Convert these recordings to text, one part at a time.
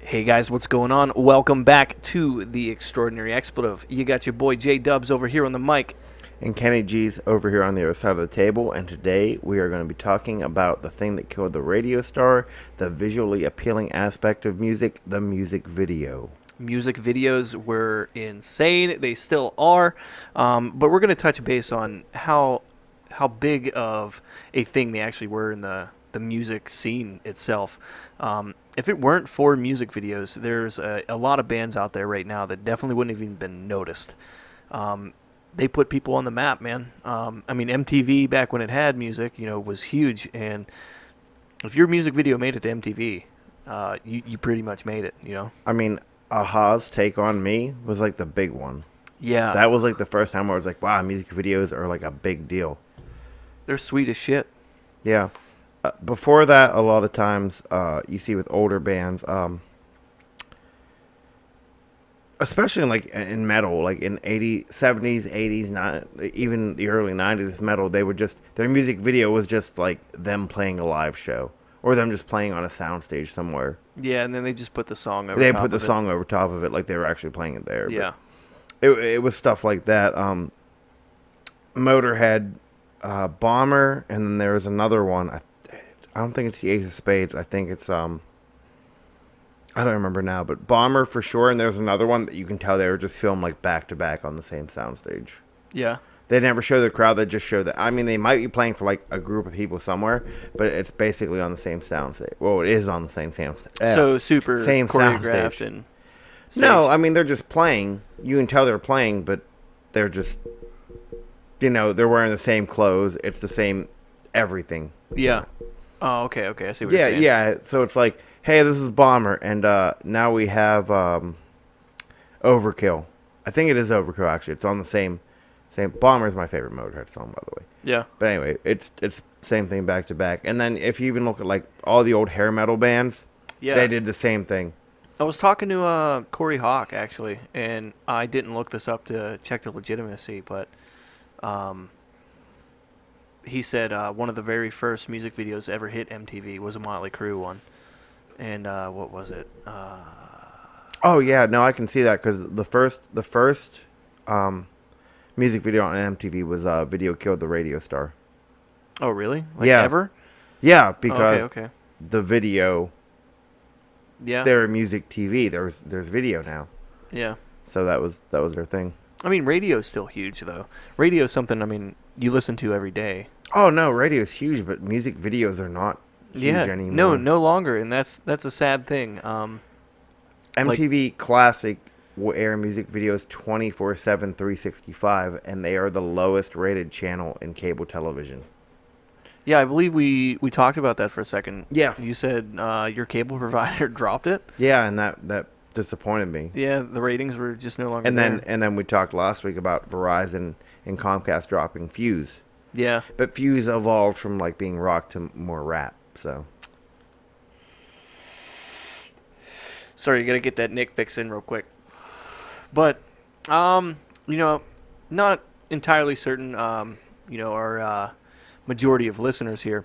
Hey guys, what's going on? Welcome back to the Extraordinary Expletive. You got your boy J Dubs over here on the mic. And Kenny G's over here on the other side of the table, and today we are going to be talking about the thing that killed the radio star, the visually appealing aspect of music, the music video. Music videos were insane. They still are, but we're going to touch base on how big of a thing they actually were in the music scene itself. If it weren't for music videos, there's a lot of bands out there right now that definitely wouldn't have even been noticed. They put people on the map, man. MTV back when it had music, was huge. And if your music video made it to MTV, you pretty much made it. I mean, Aha's Take on Me was like the big one. Yeah, That was like the first time where I was like, wow, music videos are like a big deal. they're sweet as shit. Yeah. Before that, a lot of times you see with older bands, especially in metal, like in 80s, 70s, 80s, not even the early 90s metal, they would just their music video was just like them playing a live show or them just playing on a soundstage somewhere. Yeah, and then they just put the song over They top put the of it. song over top of it like they were actually playing it there. Yeah. But it was stuff like that. Motorhead, Bomber, and then there was another one. I don't think it's the Ace of Spades. I think it's I don't remember now, but Bomber for sure. And there's another one that you can tell they were just filmed like back to back on the same soundstage. Yeah. They never show the crowd. They just show that. I mean, they might be playing for like a group of people somewhere, but it's basically on the same soundstage. Well, it is on the same soundstage. So super same choreographed soundstage. and No, staged. I mean they're just playing. You can tell they're playing, but they're just, they're wearing the same clothes. It's the same everything. Yeah. Oh, okay. I see what Yeah, you're saying. yeah. So it's like, hey, this is Bomber, and now we have Overkill. I think it is Overkill actually. It's on the same. Bomber is my favorite Motorhead song, by the way. Yeah. But anyway, it's same thing back to back. And then if you even look at like all the old hair metal bands, Yeah. they did the same thing. I was talking to Corey Hawk actually, and I didn't look this up to check the legitimacy, but um, he said one of the very first music videos ever hit MTV was a Motley Crue one, and what was it? Oh yeah, no, I can see that because the first music video on MTV was "Video Killed the Radio Star." Oh, really? Like Yeah. ever? Yeah, Oh, because okay. the video, Yeah. their music TV, there's video now, Yeah. so that was their thing. I mean, radio's still huge though. Radio's something you listen to every day. Oh no, radio is huge, but music videos are not huge Yeah. anymore. No longer, and that's a sad thing. MTV Classic will air music videos 24/7, 365, and they are the lowest rated channel in cable television. Yeah, I believe we talked about that for a second. Yeah. You said your cable provider dropped it. Yeah, and that disappointed me. Yeah, the ratings were just no longer And there. then we talked last week about Verizon and Comcast dropping Fuse. Yeah. But Fuse evolved from like being rock to more rap, so Sorry, you gotta get that Nick fix in real quick. But, you know, not entirely certain. Our majority of listeners here.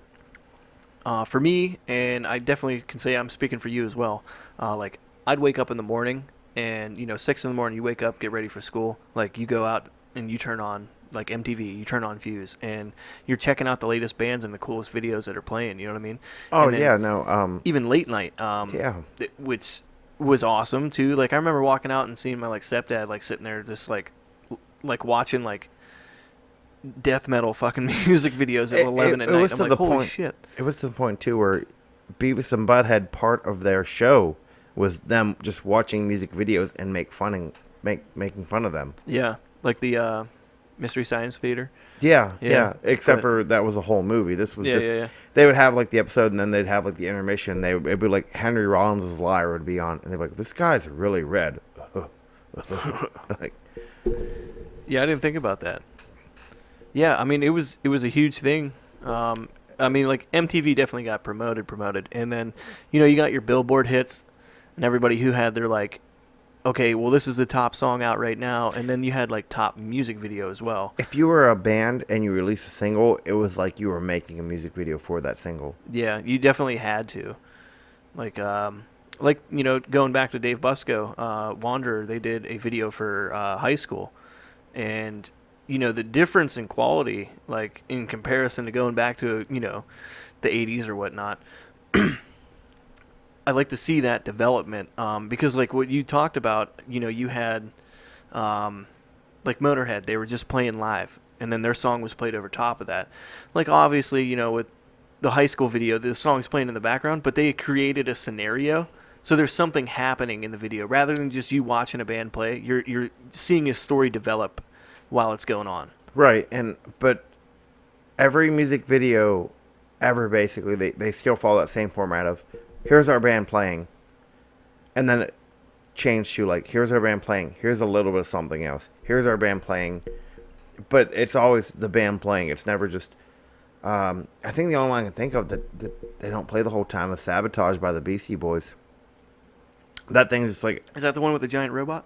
For me, and I definitely can say I'm speaking for you as well. Like, I'd wake up in the morning, and 6 in the morning, you wake up, get ready for school. Like, you go out and you turn on like MTV, you turn on Fuse, and you're checking out the latest bands and the coolest videos that are playing. You know what I mean? oh And then yeah, no, even late night, yeah. which was awesome too. Like I remember walking out and seeing my like stepdad like sitting there just like watching like death metal fucking music videos at 11 at It night. was I'm to like, the holy point. shit. It was to the point too where Beavis and Butthead, part of their show was them just watching music videos and making fun of them. Yeah, like the Mystery Science Theater. Yeah, Yeah, yeah. Except but- for that was a whole movie. This was Yeah, just yeah. they would have like the episode and then they'd have like the intermission. It'd be like Henry Rollins' Liar would be on, and they'd be like, "This guy's really red." Like, Yeah, I didn't think about that. Yeah, I mean it was a huge thing. Like MTV definitely got promoted, and then you got your Billboard hits, and everybody who had their like, okay, well this is the top song out right now, and then you had like top music video as well. if you were a band and you released a single, it was like you were making a music video for that single. Yeah, you definitely had to. Like Like, going back to Dave Busco, Wanderer, they did a video for high school, and the difference in quality, like in comparison to going back to the 80s or whatnot. I like to see that development, because like what you talked about, you had like Motorhead, they were just playing live, and then their song was played over top of that. Like obviously, with the high school video, the song's playing in the background, but they created a scenario. So there's something happening in the video rather than just you watching a band play. You're seeing a story develop while it's going on. Right, but every music video ever, basically, they still follow that same format of, here's our band playing, and then it changed to, like, here's our band playing, here's a little bit of something else, here's our band playing, but it's always the band playing. It's never just, I think the only one I can think of that they don't play the whole time is Sabotage by the Beastie Boys. That thing's just like... Is that the one with the giant robot?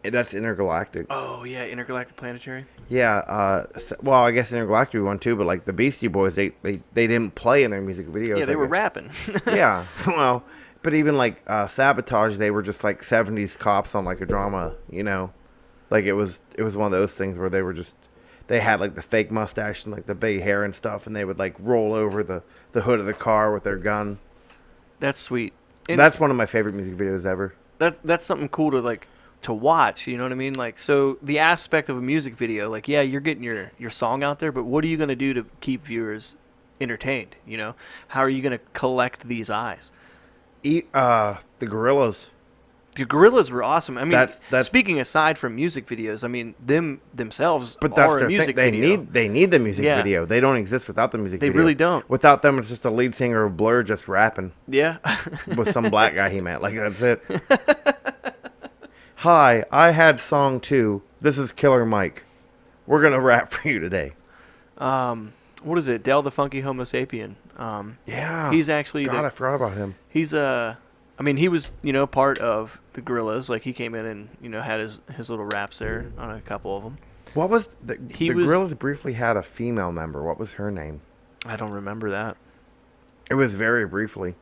That's Intergalactic. Oh, yeah, Intergalactic Planetary. Yeah, well, I guess Intergalactic one too, but like the Beastie Boys, they didn't play in their music videos. Yeah, they were rapping. Yeah, well, but even like Sabotage, they were just like 70s cops on like a drama, Like it was one of those things where they had like the fake mustache and like the big hair and stuff, and they would like roll over the hood of the car with their gun. That's sweet. And that's one of my favorite music videos ever. That's something cool to watch, you know what I mean? Like, so the aspect of a music video, like, yeah, you're getting your song out there, but what are you going to do to keep viewers entertained, How are you going to collect these eyes? The Gorillaz. The Gorillaz were awesome. I mean, that's speaking aside from music videos, I mean, them themselves but that's are their a music thing. video. They need the music video. They don't exist without the music They video. really don't. Without them, it's just a lead singer of Blur just rapping. Yeah. With some black guy he met. Like, that's it. Hi, I had song 2. This is Killer Mike. We're going to rap for you today. What is it? Del the Funky Homo Sapien. Yeah. He's actually... God, I forgot about him. He's I mean, he was, part of the Gorillaz. Like, he came in and, had his little raps there on a couple of them. What was... The Gorillaz briefly had a female member. What was her name? I don't remember that. It was very briefly.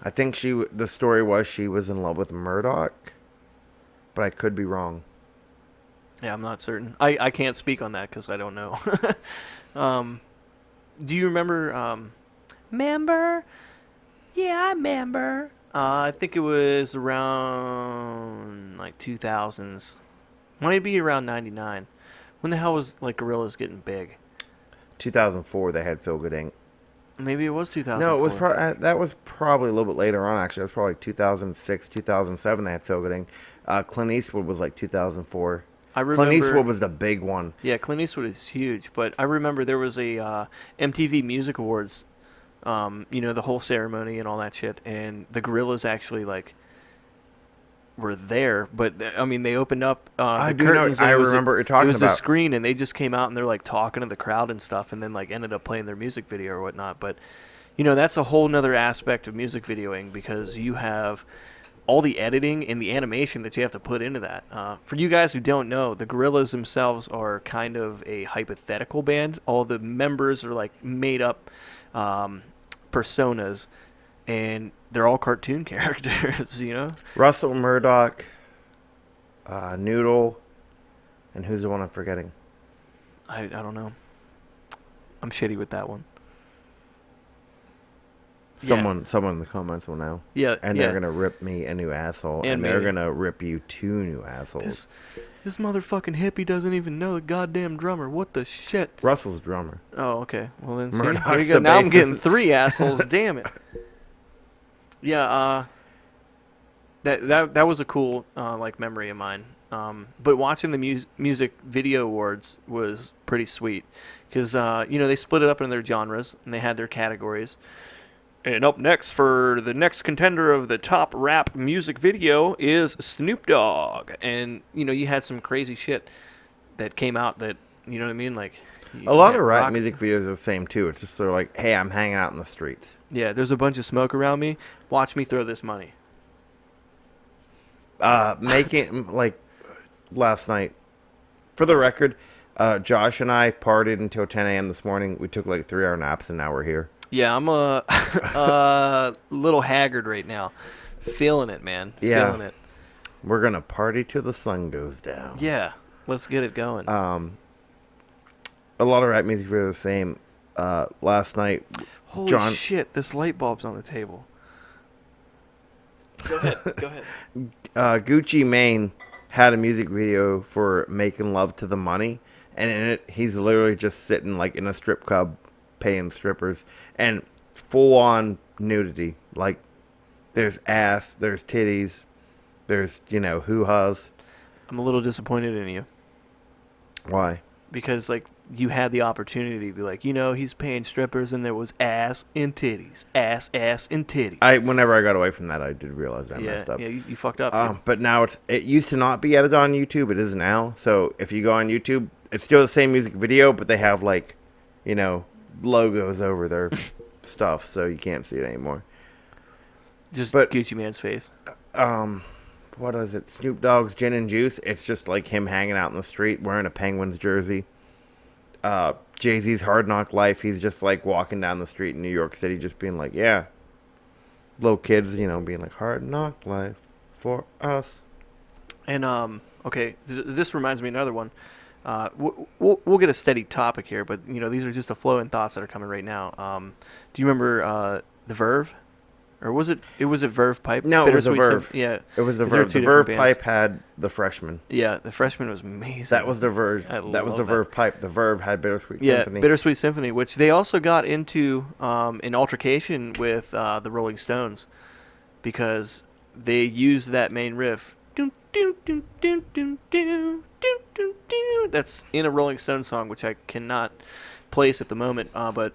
I think the story was she was in love with Murdoch, but I could be wrong. Yeah, I'm not certain. I can't speak on that because I don't know. Do you remember... Member? Yeah, I remember. I think it was around like 2000s. Might be around 99. When the hell was like Gorillaz getting big? 2004 they had Feel Good Inc. Maybe it was 2004. No, it was that was probably a little bit later on actually. It was probably 2006, 2007 they had Feel Good Inc. Clint Eastwood was like 2004. I remember, Clint Eastwood was the big one. Yeah, Clint Eastwood is huge, but I remember there was a MTV Music Awards, the whole ceremony and all that shit, and the Gorillaz actually like were there, but I mean they opened up the curtains. I remember you're talking about. It was a screen, and they just came out and they're like talking to the crowd and stuff, and then like ended up playing their music video or whatnot. But that's a whole nother aspect of music videoing because you have all the editing and the animation that you have to put into that. For you guys who don't know, the Gorillaz themselves are kind of a hypothetical band. All the members are like made up personas, and they're all cartoon characters, Russell Murdoch, Noodle, and who's the one I'm forgetting? I don't know. I'm shitty with that one. Someone in the comments will know. Yeah, and they're gonna rip me a new asshole, and they're gonna rip you 2 new assholes. This motherfucking hippie doesn't even know the goddamn drummer. What the shit? Russell's drummer. Oh, okay. Well then, Murdoch's there you go. Now I'm getting 3 assholes. Damn it. Yeah. That was a cool memory of mine. But watching the music video awards was pretty sweet because they split it up into their genres and they had their categories. And up next for the next contender of the top rap music video is Snoop Dogg. And, you had some crazy shit that came out that, you know what I mean? Like a lot of rap music videos are the same, too. It's just they're like, hey, I'm hanging out in the streets. Yeah, there's a bunch of smoke around me. Watch me throw this money. Making, like, last night, for the record, Josh and I partied until 10 a.m. this morning. We took like 3-hour naps and now we're here. Yeah, I'm a a little haggard right now. Feeling it, man. Yeah, Feeling it. we're gonna party till the sun goes down. Yeah, let's get it going. Um, a lot of rap music are the same. Last night, Holy John shit, this light bulb's on the table. Go ahead. Go ahead. Gucci Mane had a music video for "Making Love to the Money," and in it, he's literally just sitting like in a strip club, paying strippers, and full on nudity. Like there's ass, there's titties, there's hoo ha's. I'm a little disappointed in you Why? because like you had the opportunity to be like, he's paying strippers and there was ass and titties, ass and titties. Whenever I got away from that, I did realize I Yeah, messed up. yeah, you fucked up, dude. But now it used to not be edited on YouTube. It is now. So if you go on YouTube, it's still the same music video, but they have like, logos over their stuff, so you can't see it anymore. Just But Gucci Man's face. What is it? Snoop Dogg's Gin and Juice. It's just like him hanging out in the street wearing a Penguins jersey. Jay-Z's Hard Knock Life. He's just like walking down the street in New York City, just being like, yeah. Little kids, being like, Hard Knock Life for us. And okay, this reminds me of another one. We'll get a steady topic here, but these are just the flowing thoughts that are coming right now. Do you remember the Verve, or was it? It was a Verve Pipe. No, it was a Verve. Yeah, It was the 'cause there were Verve. two The different Verve bands. Pipe had the Freshman. Yeah, the Freshman was amazing. That was the Verve. I That was love the that. Verve Pipe. The Verve had Bittersweet Yeah, Symphony. Bittersweet Symphony, which they also got into an altercation with the Rolling Stones because they used that main riff. Dun, dun, dun, dun, dun, dun, dun, dun, dun. That's in a Rolling Stones song, which I cannot place at the moment. But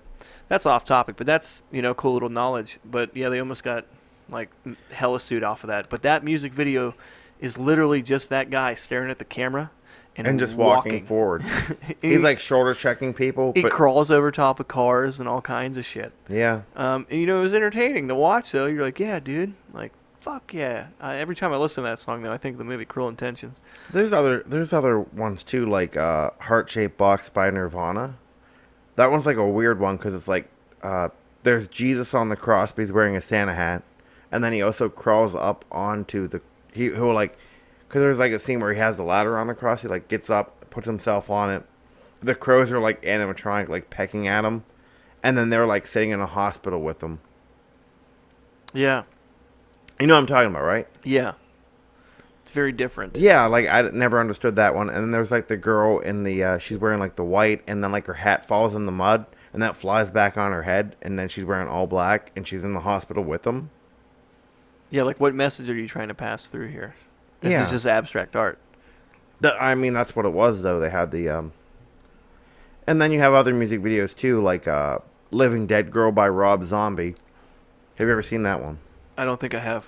that's off topic. But that's cool little knowledge. But yeah, they almost got like hella sued off of that. But that music video is literally just that guy staring at the camera and just walking forward. He's like shoulder checking people. He But crawls over top of cars and all kinds of shit. yeah. And, it was entertaining to watch, though. You're like, yeah, dude. Like, fuck yeah. Every time I listen to that song, though, I think of the movie Cruel Intentions. There's other ones too, like Heart Shaped Box by Nirvana. That one's like a weird one because it's like there's Jesus on the cross, but he's wearing a Santa hat, and then he also crawls up onto he'll like, because there's like a scene where he has the ladder on the cross. He like gets up, puts himself on it. The crows are like animatronic, like pecking at him, and then they're like sitting in a hospital with him. Yeah. You know what I'm talking about, right? Yeah. It's very different. Yeah, like I never understood that one. And then there's like the girl in the she's wearing like the white, and then like her hat falls in the mud, and that flies back on her head, and then she's wearing all black, and she's in the hospital with them. Yeah, like, what message are you trying to pass through here? This Yeah. is just abstract art. I mean, that's what it was though. They had the and then you have other music videos too, like "Living Dead Girl" by Rob Zombie. Have you ever seen that one? I don't think I have.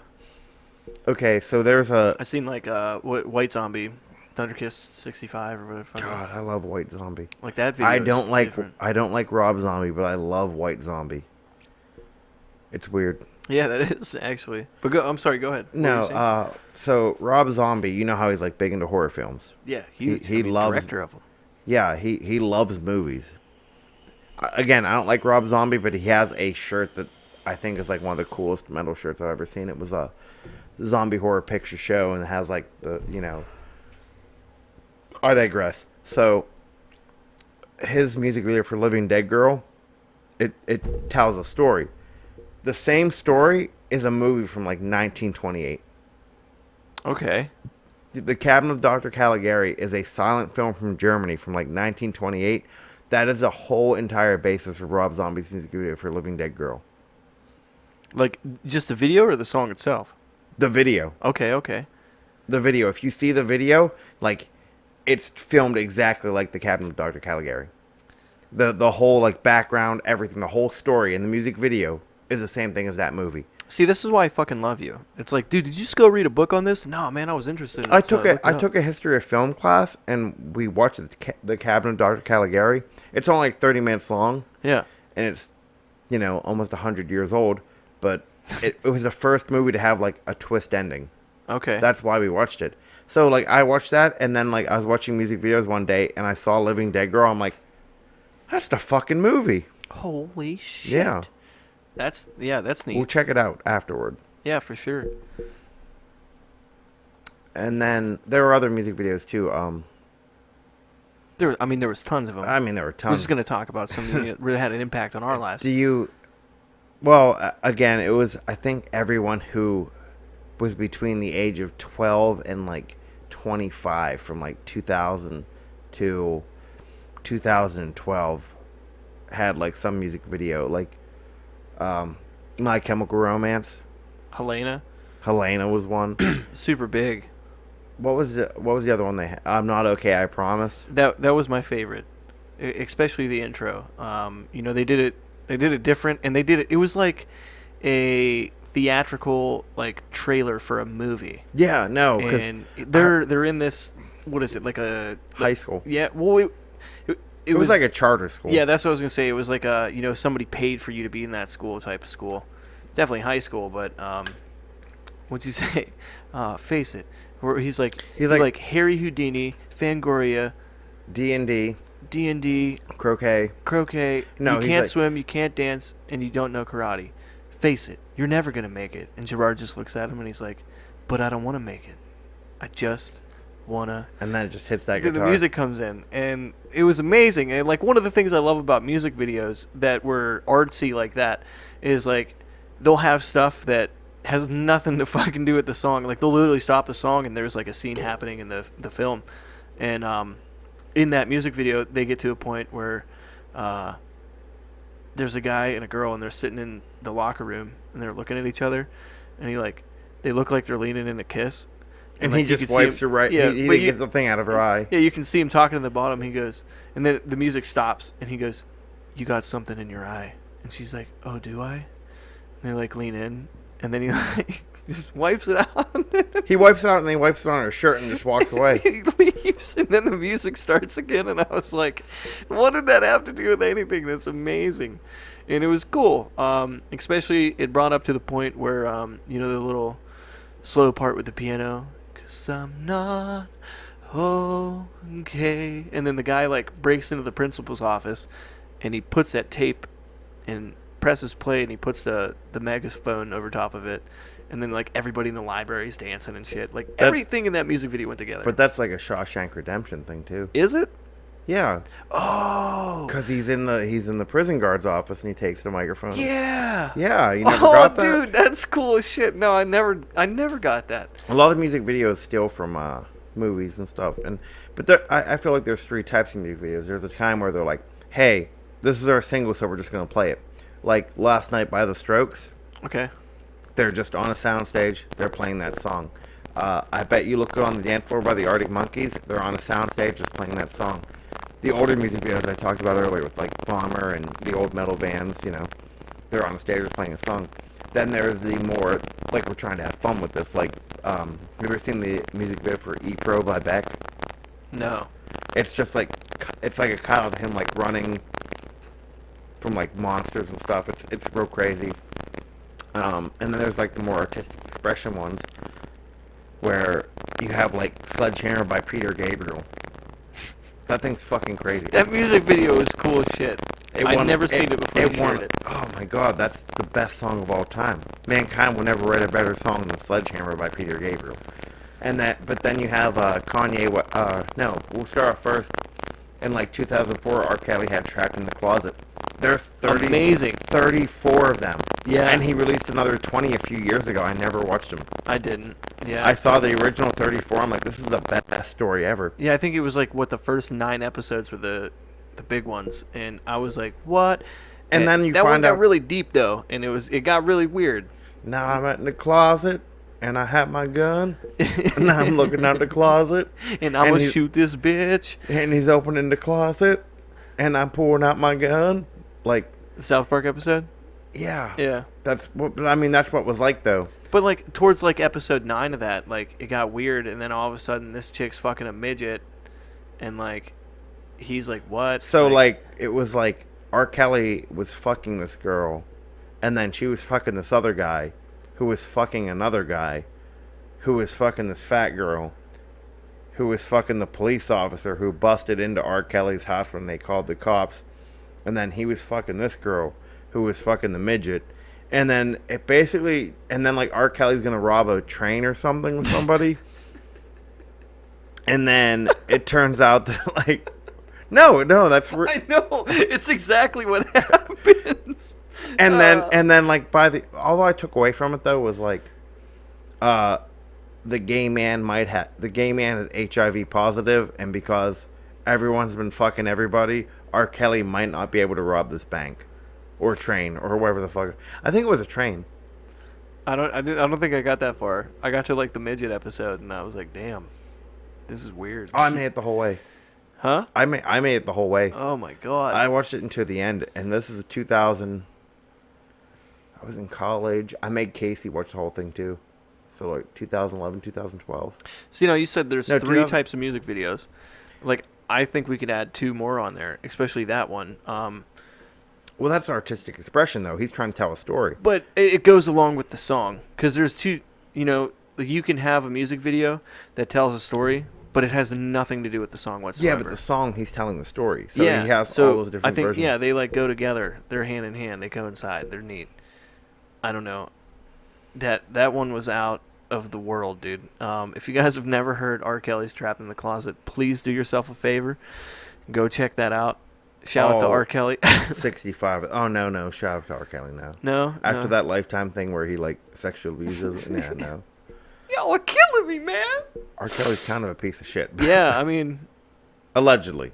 Okay, so there's a I've seen, like, White Zombie, Thunderkiss 65 or whatever the fuck it God. is. I love White Zombie. Like, that video I is don't like different. Rob Zombie, but I love White Zombie. It's weird. Yeah, that is, actually. But I'm sorry, go ahead. What were you saying? No, so Rob Zombie, you know how he's like big into horror films. Yeah, huge. he loves- director of them. Yeah, he loves movies. Again, I don't like Rob Zombie, but he has a shirt that I think is like one of the coolest metal shirts I've ever seen. It was a zombie horror picture show, and it has like I digress. So his music video for "Living Dead Girl," it tells a story. The same story is a movie from like 1928. Okay. The Cabinet of Dr. Caligari is a silent film from Germany from like 1928. That is the whole entire basis of Rob Zombie's music video for "Living Dead Girl." Like, just the video or the song itself? The video. Okay, okay. The video. If you see the video, like, it's filmed exactly like the Cabinet of Dr. Caligari. The whole like background, everything, the whole story, and the music video is the same thing as that movie. See, this is why I fucking love you. It's like, dude, did you just go read a book on this? No, man, I was interested in it. I so took looked it I up. took a history of film class, and we watched the Cabinet of Dr. Caligari. It's only like 30 minutes long, Yeah. and it's almost 100 years old, but it was the first movie to have like a twist ending. Okay. That's why we watched it. So like I watched that, and then like I was watching music videos one day, and I saw "Living Dead Girl." I'm like, that's the fucking movie. Holy shit. Yeah. That's We'll neat. check it out afterward. Yeah, for sure. And then there were other music videos too. There was tons of them. I mean, there were We're just tons. gonna talk about something that really had an impact on our lives. Do you? Well, again, it was, I think, everyone who was between the age of 12 and like 25 from like 2000 to 2012 had like some music video, like um, My Chemical Romance. Helena, Helena was one. super big. What was the other one they had? I'm Not Okay, I Promise. That was my favorite, especially the intro. They did it different, and they did it. It was like a theatrical like trailer for a movie, Yeah, no, because and they're in this. What is it like a high school. yeah? Well, it It was like a charter school. yeah. That's what I was gonna say. It was like a somebody paid for you to be in that school type of school. Definitely high school, but what'd you say? Face it. Where he's like He's like Harry Houdini, Fangoria, D&D, D&D, croquet. croquet. No, You he's can't like, swim, you can't dance, and you don't know karate. Face it, you're never gonna make it. And Gerard just looks at him and he's like, "But I don't want to make it. I just wanna." and then it just hits that The guitar. music comes in, and it was amazing. And like one of the things I love about music videos that were artsy like that is like they'll have stuff that has nothing to fucking do with the song. Like they'll literally stop the song and there's like a scene happening in the film, and in that music video they get to a point where uh, there's a guy and a girl and they're sitting in the locker room and they're looking at each other, and they look like they're leaning in a kiss. And like, he you just can see wipes him- her right. Yeah, He but gets the thing out of her eye. yeah, you can see him talking to the bottom. He goes, and then the music stops, and he goes, "You got something in your eye." And she's like, "Oh, do I?" And they like lean in, and then he like just wipes it out. He wipes it out and then he wipes it on her shirt and just walks away. He leaves, and then the music starts again, and I was like, "What did that have to do with anything?" That's amazing, and it was cool. Especially it brought up to the point where the little slow part with the piano. 'Cause I'm not okay. And then the guy like breaks into the principal's office and he puts that tape and presses play and he puts the megaphone over top of it. And then like everybody in the library is dancing and shit. Like everything in that music video went together. But that's like a Shawshank Redemption thing too. Is it? Yeah, Oh. because he's in the prison guard's office and he takes the microphone. Yeah. Yeah, you never Oh, got that. dude, that's cool as shit. No, I never got that. A lot of music videos steal from movies and stuff, but I feel like there's three types of music videos. There's a time where they're like, "Hey, this is our single, so we're just gonna play it." Like Last Night by The Strokes, Okay. they're just on a soundstage, they're playing that song. I Bet You Look Good on the Dance Floor by the Arctic Monkeys, they're on a soundstage just playing that song. The older music videos I talked about earlier with like Bomber and the old metal bands, they're on a stage just playing a song. Then there's the more, like we're trying to have fun with this, like, have you ever seen the music video for E-Pro by Beck? No. It's just like, it's like a cut of him like running from like monsters and stuff. It's real crazy. And then there's like the more artistic expression ones where you have like Sledgehammer by Peter Gabriel. That thing's fucking crazy. That music video is cool as shit. I've never seen it before you shared it. Oh my god, that's the best song of all time. Mankind will never write a better song than Sledgehammer by Peter Gabriel. But then you have Kanye. No, we'll start off first. In like 2004, R. Kelly had Trapped in the Closet. There's Amazing. 34 of them. Yeah. And he released another 20 a few years ago. I never watched them. I didn't. Yeah. I saw the original 34. I'm like, this is the best story ever. Yeah, I think it was like the first 9 episodes were the big ones, and I was like, what? And then you that one find got out really deep though, and it got really weird. now I'm in the closet and I have my gun. And now I'm looking out the closet And I'm And gonna he- shoot this bitch. and he's opening the closet and I'm pulling out my gun. Like, The South Park episode. yeah. Yeah. That's what was like though. But like towards like episode 9 of that, like it got weird, and then all of a sudden this chick's fucking a midget, and like he's like, what? So like it was like R. Kelly was fucking this girl, and then she was fucking this other guy, who was fucking another guy, who was fucking this fat girl, who was fucking the police officer who busted into R. Kelly's house when they called the cops, and then he was fucking this girl, who was fucking the midget, And then it basically, and then like R. Kelly's gonna rob a train or something with somebody, and then it turns out that like, no, I know. It's exactly what happens. and then like although I took away from it though was like, uh, the gay man is HIV positive, and because everyone's been fucking everybody, R. Kelly might not be able to rob this bank, or train, or whatever the fuck. I think it was a train. I don't think I got that far. I got to like the midget episode, and I was like, damn, this is weird. Oh, I made it the whole way. Huh? I made it the whole way. Oh my god. I watched it until the end, and this is 2000. I was in college. I made Casey watch the whole thing too. So like 2011, 2012. So you said there's No, three types of music videos. Like I think we could add two more on there, especially that one. Well, that's artistic expression though. He's trying to tell a story. But it goes along with the song because there's two. Like you can have a music video that tells a story, but it has nothing to do with the song whatsoever. Yeah, but the song, he's telling the story. So yeah, he has so all those different I think versions. yeah, they like go together. They're hand in hand. They coincide. They're neat. I don't know. That one was out of the world, dude. If you guys have never heard R. Kelly's Trapped in the Closet, please do yourself a favor. Go check that out. Shout out to R. Kelly. 65. Oh, no. Shout out to R. Kelly now. No? After No. that Lifetime thing where he, like, sexual abuses. Yeah, no. Y'all are killing me, man. R. Kelly's kind of a piece of shit. Yeah, I mean, Allegedly.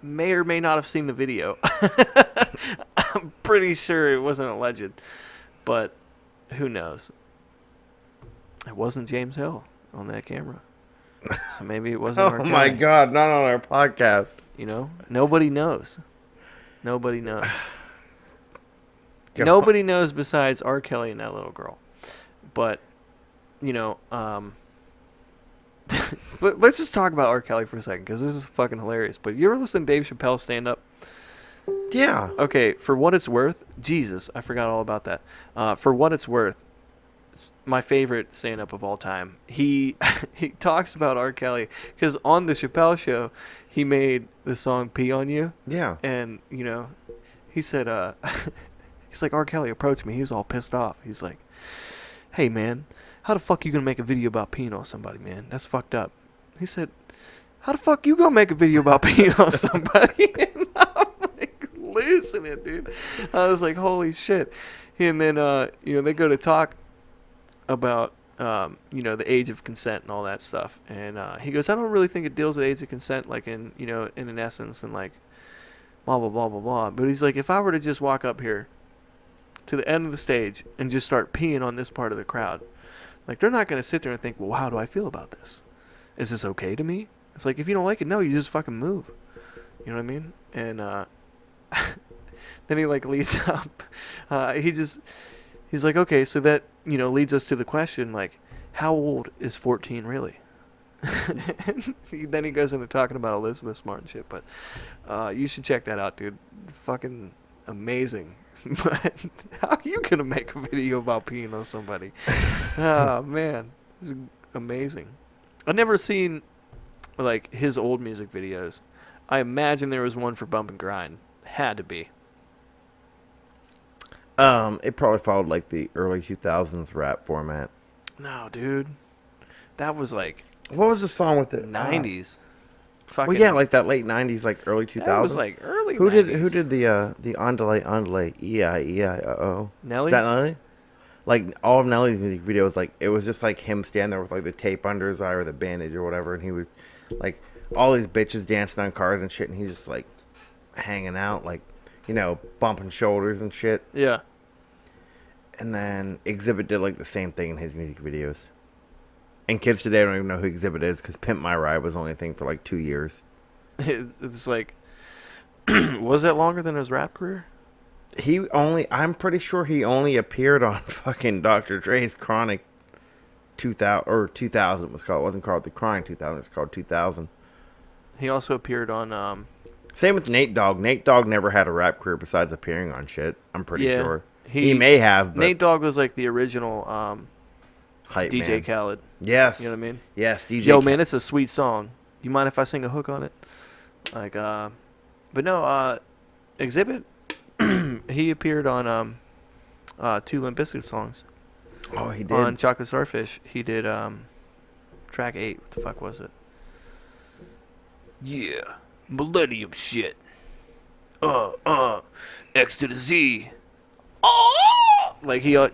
may or may not have seen the video. I'm pretty sure it wasn't alleged, but who knows? It wasn't James Hill on that camera, so maybe it wasn't. R. Oh, my Kelly. God. Not on our podcast. Nobody knows. Nobody knows. Go Nobody knows besides R. Kelly and that little girl. But, let's just talk about R. Kelly for a second, because this is fucking hilarious. But you ever listen to Dave Chappelle stand up? Yeah. Okay, for what it's worth, Jesus, I forgot all about that. For what it's worth, my favorite stand up of all time. He he talks about R. Kelly, because on the Chappelle show, he made the song Pee on You. Yeah. And, he said, he's like, R. Kelly approached me. He was all pissed off. He's like, hey, man, how the fuck you gonna make a video about peeing on somebody, man? That's fucked up. He said, how the fuck you gonna make a video about peeing on somebody? And I'm like, losing it, dude. I was like, holy shit. And then, they go to talk about, the age of consent and all that stuff. And he goes, I don't really think it deals with age of consent, like in an essence, and like, blah, blah, blah, blah, blah. But he's like, if I were to just walk up here to the end of the stage and just start peeing on this part of the crowd, like, they're not going to sit there and think, well, how do I feel about this? Is this okay to me? It's like, if you don't like it, no, you just fucking move. You know what I mean? And then he, like, leads up. He's like, okay, so that, leads us to the question, like, how old is 14 really? Then he goes into talking about Elizabeth Smart and shit, but you should check that out, dude. Fucking amazing. But how are you gonna make a video about peeing on somebody? Oh man, this is amazing. I've never seen like his old music videos. I imagine there was one for Bump and Grind. Had to be. It probably followed like the early 2000s rap format. No, dude, that was like What was the song with it? 90s. Well, yeah, like that late 90s, like early 2000s. That was like early. Who 90s. did the Andale E-I-E-I-O? Nelly? Is that Nelly? Like all of Nelly's music videos, like it was just like him standing there with like the tape under his eye or the bandage or whatever, and he was like all these bitches dancing on cars and shit, and he's just like hanging out, like bumping shoulders and shit. Yeah. And then Exhibit did like the same thing in his music videos. And kids today don't even know who Exhibit is because Pimp My Ride was only a thing for like 2 years. It's like, was that longer than his rap career? I'm pretty sure he only appeared on fucking Dr. Dre's Chronic 2000, or 2000 was called. It wasn't called The Crying 2000, it's called 2000. He also appeared on, Same with Nate Dogg. Nate Dogg never had a rap career besides appearing on shit. I'm pretty Yeah, sure. He may have, but Nate Dogg was like the original, hype DJ man. Khaled. Yes. You know what I mean? Yes, DJ Yo, man, it's a sweet song. You mind if I sing a hook on it? Like, but no, Exhibit He appeared on two Limp Bizkit songs. Oh, he did. On Chocolate Starfish, he did track 8. What the fuck was it? Yeah, Millennium shit. X to the Z. Oh! Like I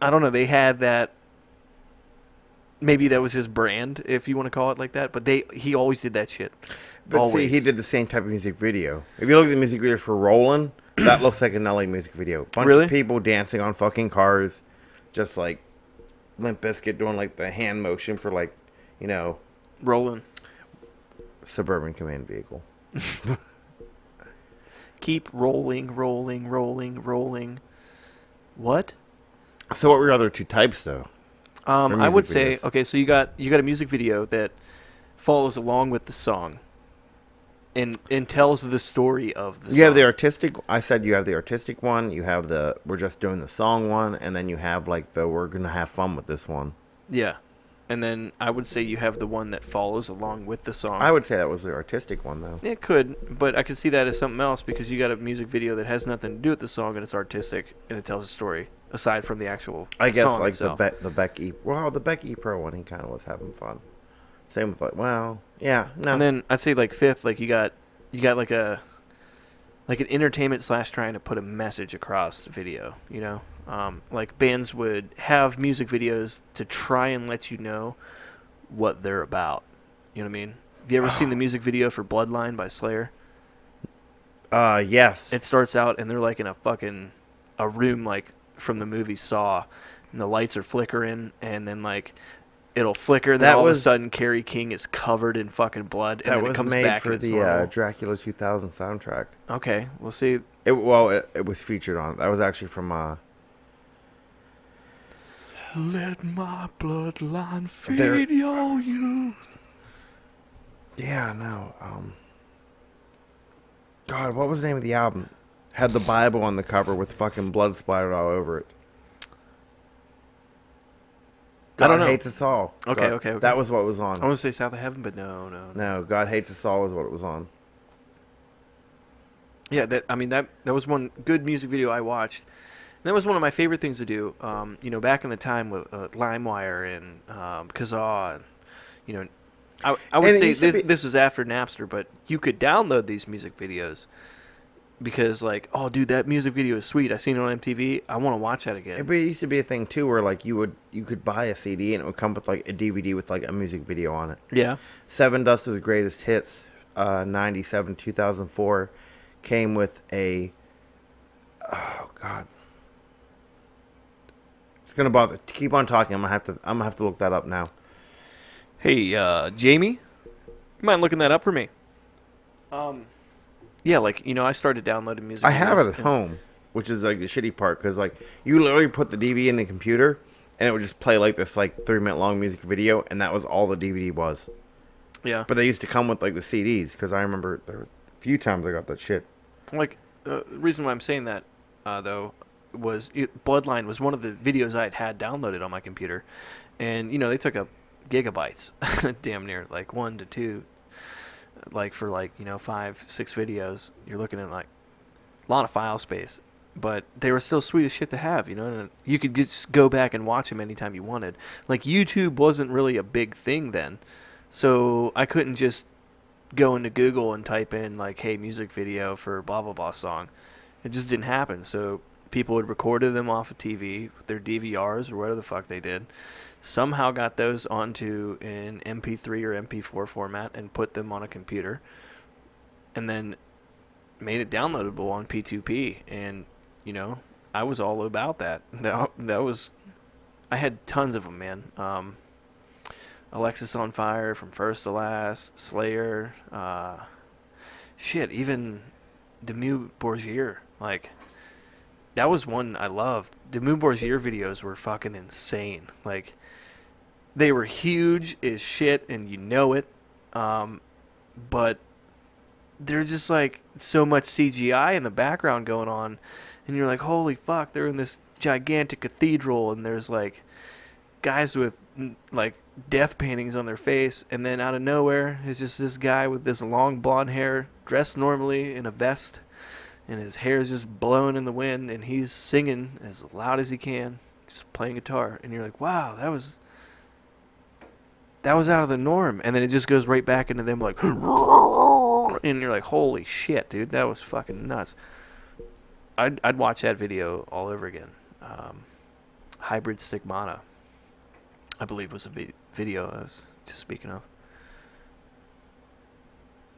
don't know. They had that. Maybe that was his brand, if you want to call it like that. But he always did that shit. But Always. see, he did the same type of music video. If you look at the music video for Rollin', that looks like a Nelly music video. Bunch Really? of people dancing on fucking cars, just like Limp Bizkit doing like the hand motion for like, you know, Rolling. Suburban Command Vehicle. Keep rolling, rolling, rolling, rolling. What? So what were your other two types though? I would say videos. okay. So you got a music video that follows along with the song, and tells the story of the song. You have the artistic. I said you have the artistic one. You have the we're just doing the song one, and then you have like the we're gonna have fun with this one. Yeah, and then I would say you have the one that follows along with the song. I would say that was the artistic one though. It could, but I could see that as something else because you got a music video that has nothing to do with the song and it's artistic and it tells a story aside from the actual I guess song like itself. the Beck E. Well, the Beck E Pro one, he kind of was having fun. Same with like, well, yeah, no. And then I'd say like fifth, like you got like an entertainment / trying to put a message across the video. You know, like bands would have music videos to try and let you know what they're about. You know what I mean? Have you ever seen the music video for Bloodline by Slayer? Yes. It starts out and they're like in a room like from the movie Saw, and the lights are flickering, and then like it'll flicker, and then all of a sudden Kerry King is covered in fucking blood, and that then was it comes made back for and it's the normal. Dracula 2000 soundtrack. Okay, we'll see. It was featured on. That was actually from Let my bloodline feed your youth. Yeah, no. God, what was the name of the album? Had the Bible on the cover with fucking blood splattered all over it. God I don't know. Hates Us All. Okay. That was what was on. I want to say South of Heaven, but no. No, God Hates Us All was what it was on. Yeah, that was one good music video I watched. And that was one of my favorite things to do. You know, back in the time with LimeWire and Kazaa, and, you know, I would say this was after Napster, but you could download these music videos because, like, oh, dude, that music video is sweet. I seen it on MTV. I want to watch that again. But it used to be a thing too, where like you could buy a CD and it would come with like a DVD with like a music video on it. Yeah. Seven Dust's Greatest Hits, 97, 2004, came with a. Oh God. It's gonna bother. Keep on talking. I'm gonna have to look that up now. Hey, Jamie, you mind looking that up for me? Yeah, like, you know, I started downloading music. I have it at home, which is like the shitty part, because like you literally put the DVD in the computer, and it would just play like this like 3-minute long music video, and that was all the DVD was. Yeah. But they used to come with like the CDs, because I remember there were a few times I got that shit. Like, the reason why I'm saying that, though, was Bloodline was one of the videos I had downloaded on my computer, and you know they took up gigabytes, damn near, like 1 to 2, like for like, you know, 5, 6 videos. You're looking at like a lot of file space, but they were still sweet as shit to have, you know. And you could just go back and watch them anytime you wanted. Like YouTube wasn't really a big thing then, so I couldn't just go into Google and type in like, hey, music video for blah blah blah song. It just didn't happen. So people would recorded them off of TV with their DVRs or whatever the fuck they did. Somehow got those onto an MP3 or MP4 format and put them on a computer, and then made it downloadable on P2P. And you know, I was all about that. That was, I had tons of them, man. Alexis on Fire, From First to Last, Slayer, shit, even Demu Borgir. Like, that was one I loved. Demu Borgir videos were fucking insane. Like, they were huge as shit, and you know it. But they're just like so much CGI in the background going on, and you're like, holy fuck, they're in this gigantic cathedral, and there's like guys with like death paintings on their face, and then out of nowhere is just this guy with this long blonde hair, dressed normally in a vest, and his hair's just blowing in the wind, and he's singing as loud as he can, just playing guitar, and you're like, wow, that was out of the norm, and then it just goes right back into them like, and you're like, holy shit, dude, that was fucking nuts. I'd watch that video all over again. Hybrid Stigmata, I believe, was a video I was just speaking of.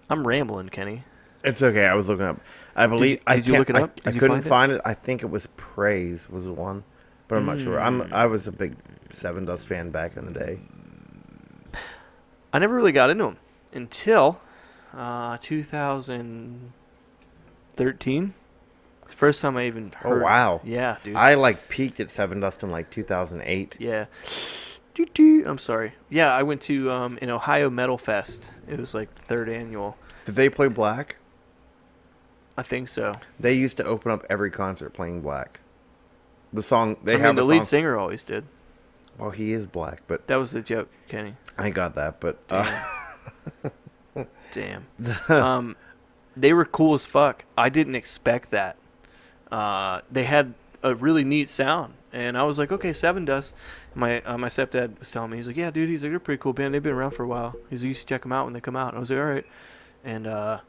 I'm rambling, Kenny. It's okay. I was looking up. I believe Did you look it up? I Did you couldn't find find it. I think it was Praise was the one, but I'm not sure. I was a big Seven Dust fan back in the day. I never really got into them until 2013. First time I even Oh heard. wow. Yeah, dude. I like peaked at Seven Dust in like 2008. Yeah. I'm sorry. Yeah, I went to an Ohio Metal Fest. It was like the third annual. Did they play Black? I think so. They used to open up every concert playing Black. The song they I have mean, the a lead song. singer always did. Well, he is Black, but That was the joke, Kenny. I got that. But Damn. They were cool as fuck. I didn't expect that. They had a really neat sound, and I was like, okay, Seven Dust. My stepdad was telling me, he's like, yeah, dude, he's like, they're a pretty cool band. They've been around for a while. He's like, you should check them out when they come out. And I was like, all right. And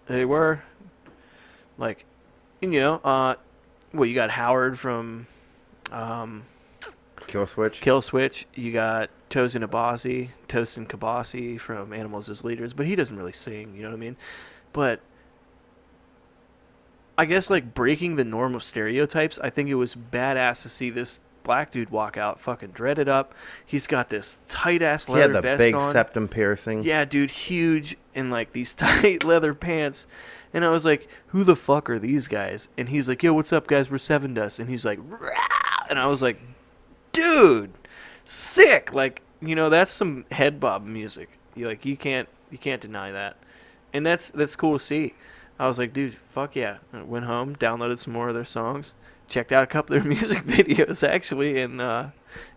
they were like, well, you got Howard from Kill Switch. Kill Switch. You got Tosin Kabasi from Animals as Leaders, but he doesn't really sing, you know what I mean? But I guess like breaking the norm of stereotypes, I think it was badass to see this black dude walk out fucking dreaded up. He's got this tight ass He leather had the vest big on. septum piercing. Yeah, dude, huge in like these tight leather pants. And I was like, who the fuck are these guys? And he's like, yo, what's up, guys? We're Seven Dust. And he's like, rah! And I was like, dude, sick. Like, that's some head bob music. You can't deny that. And that's cool to see. I was like, dude, fuck yeah. I went home, downloaded some more of their songs, checked out a couple of their music videos actually, and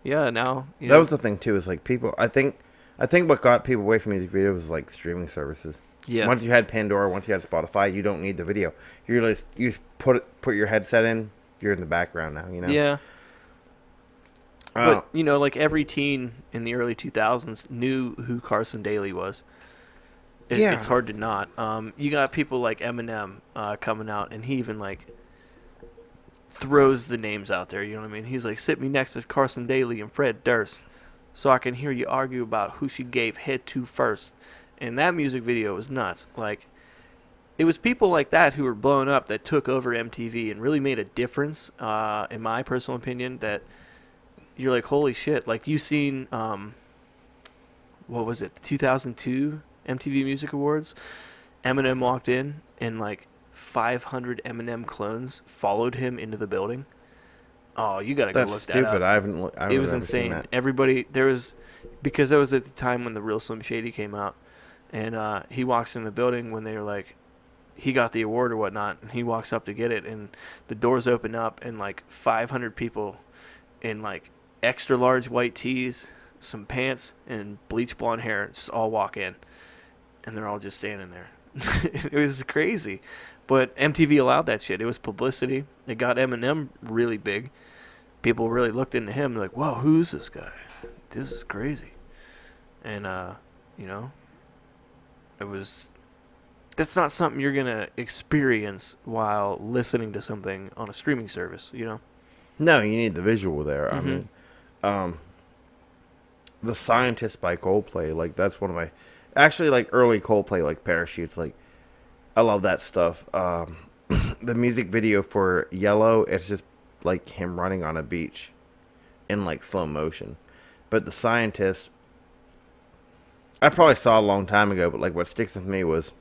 yeah, now That was the thing too. Is like people. I think what got people away from music videos was like streaming services. Yeah. Once you had Pandora, once you had Spotify, you don't need the video. You just put your headset in. You're in the background now. Yeah. But like every teen in the early 2000s knew who Carson Daly was. Yeah. It's hard to not. You got people like Eminem coming out, and he even like throws the names out there. You know what I mean? He's like, sit me next to Carson Daly and Fred Durst, so I can hear you argue about who she gave head to first. And that music video was nuts. Like, it was people like that who were blown up that took over MTV and really made a difference. In my personal opinion, that you're like, holy shit! Like you seen, what was it? The 2002 MTV Music Awards. Eminem walked in, and like 500 Eminem clones followed him into the building. Oh, you gotta go That's look stupid. that up. I haven't. It was never seen insane. that. Everybody because that was at the time when the Real Slim Shady came out, and he walks in the building when they were like, he got the award or whatnot, and he walks up to get it, and the doors open up, and like 500 people in like extra large white tees, some pants, and bleach blonde hair just all walk in, and they're all just standing there. It was crazy, but MTV allowed that shit. It was publicity. It got Eminem really big. People really looked into him like, whoa, who's this guy? This is crazy. And it was, that's not something you're gonna experience while listening to something on a streaming service, No, you need the visual there. I Mhm. mean, The Scientist by Coldplay, like that's one of my, actually like early Coldplay, like Parachutes, like I love that stuff. The music video for Yellow, it's just like him running on a beach in like slow motion. But The Scientist, I probably saw a long time ago, but like what sticks with me was,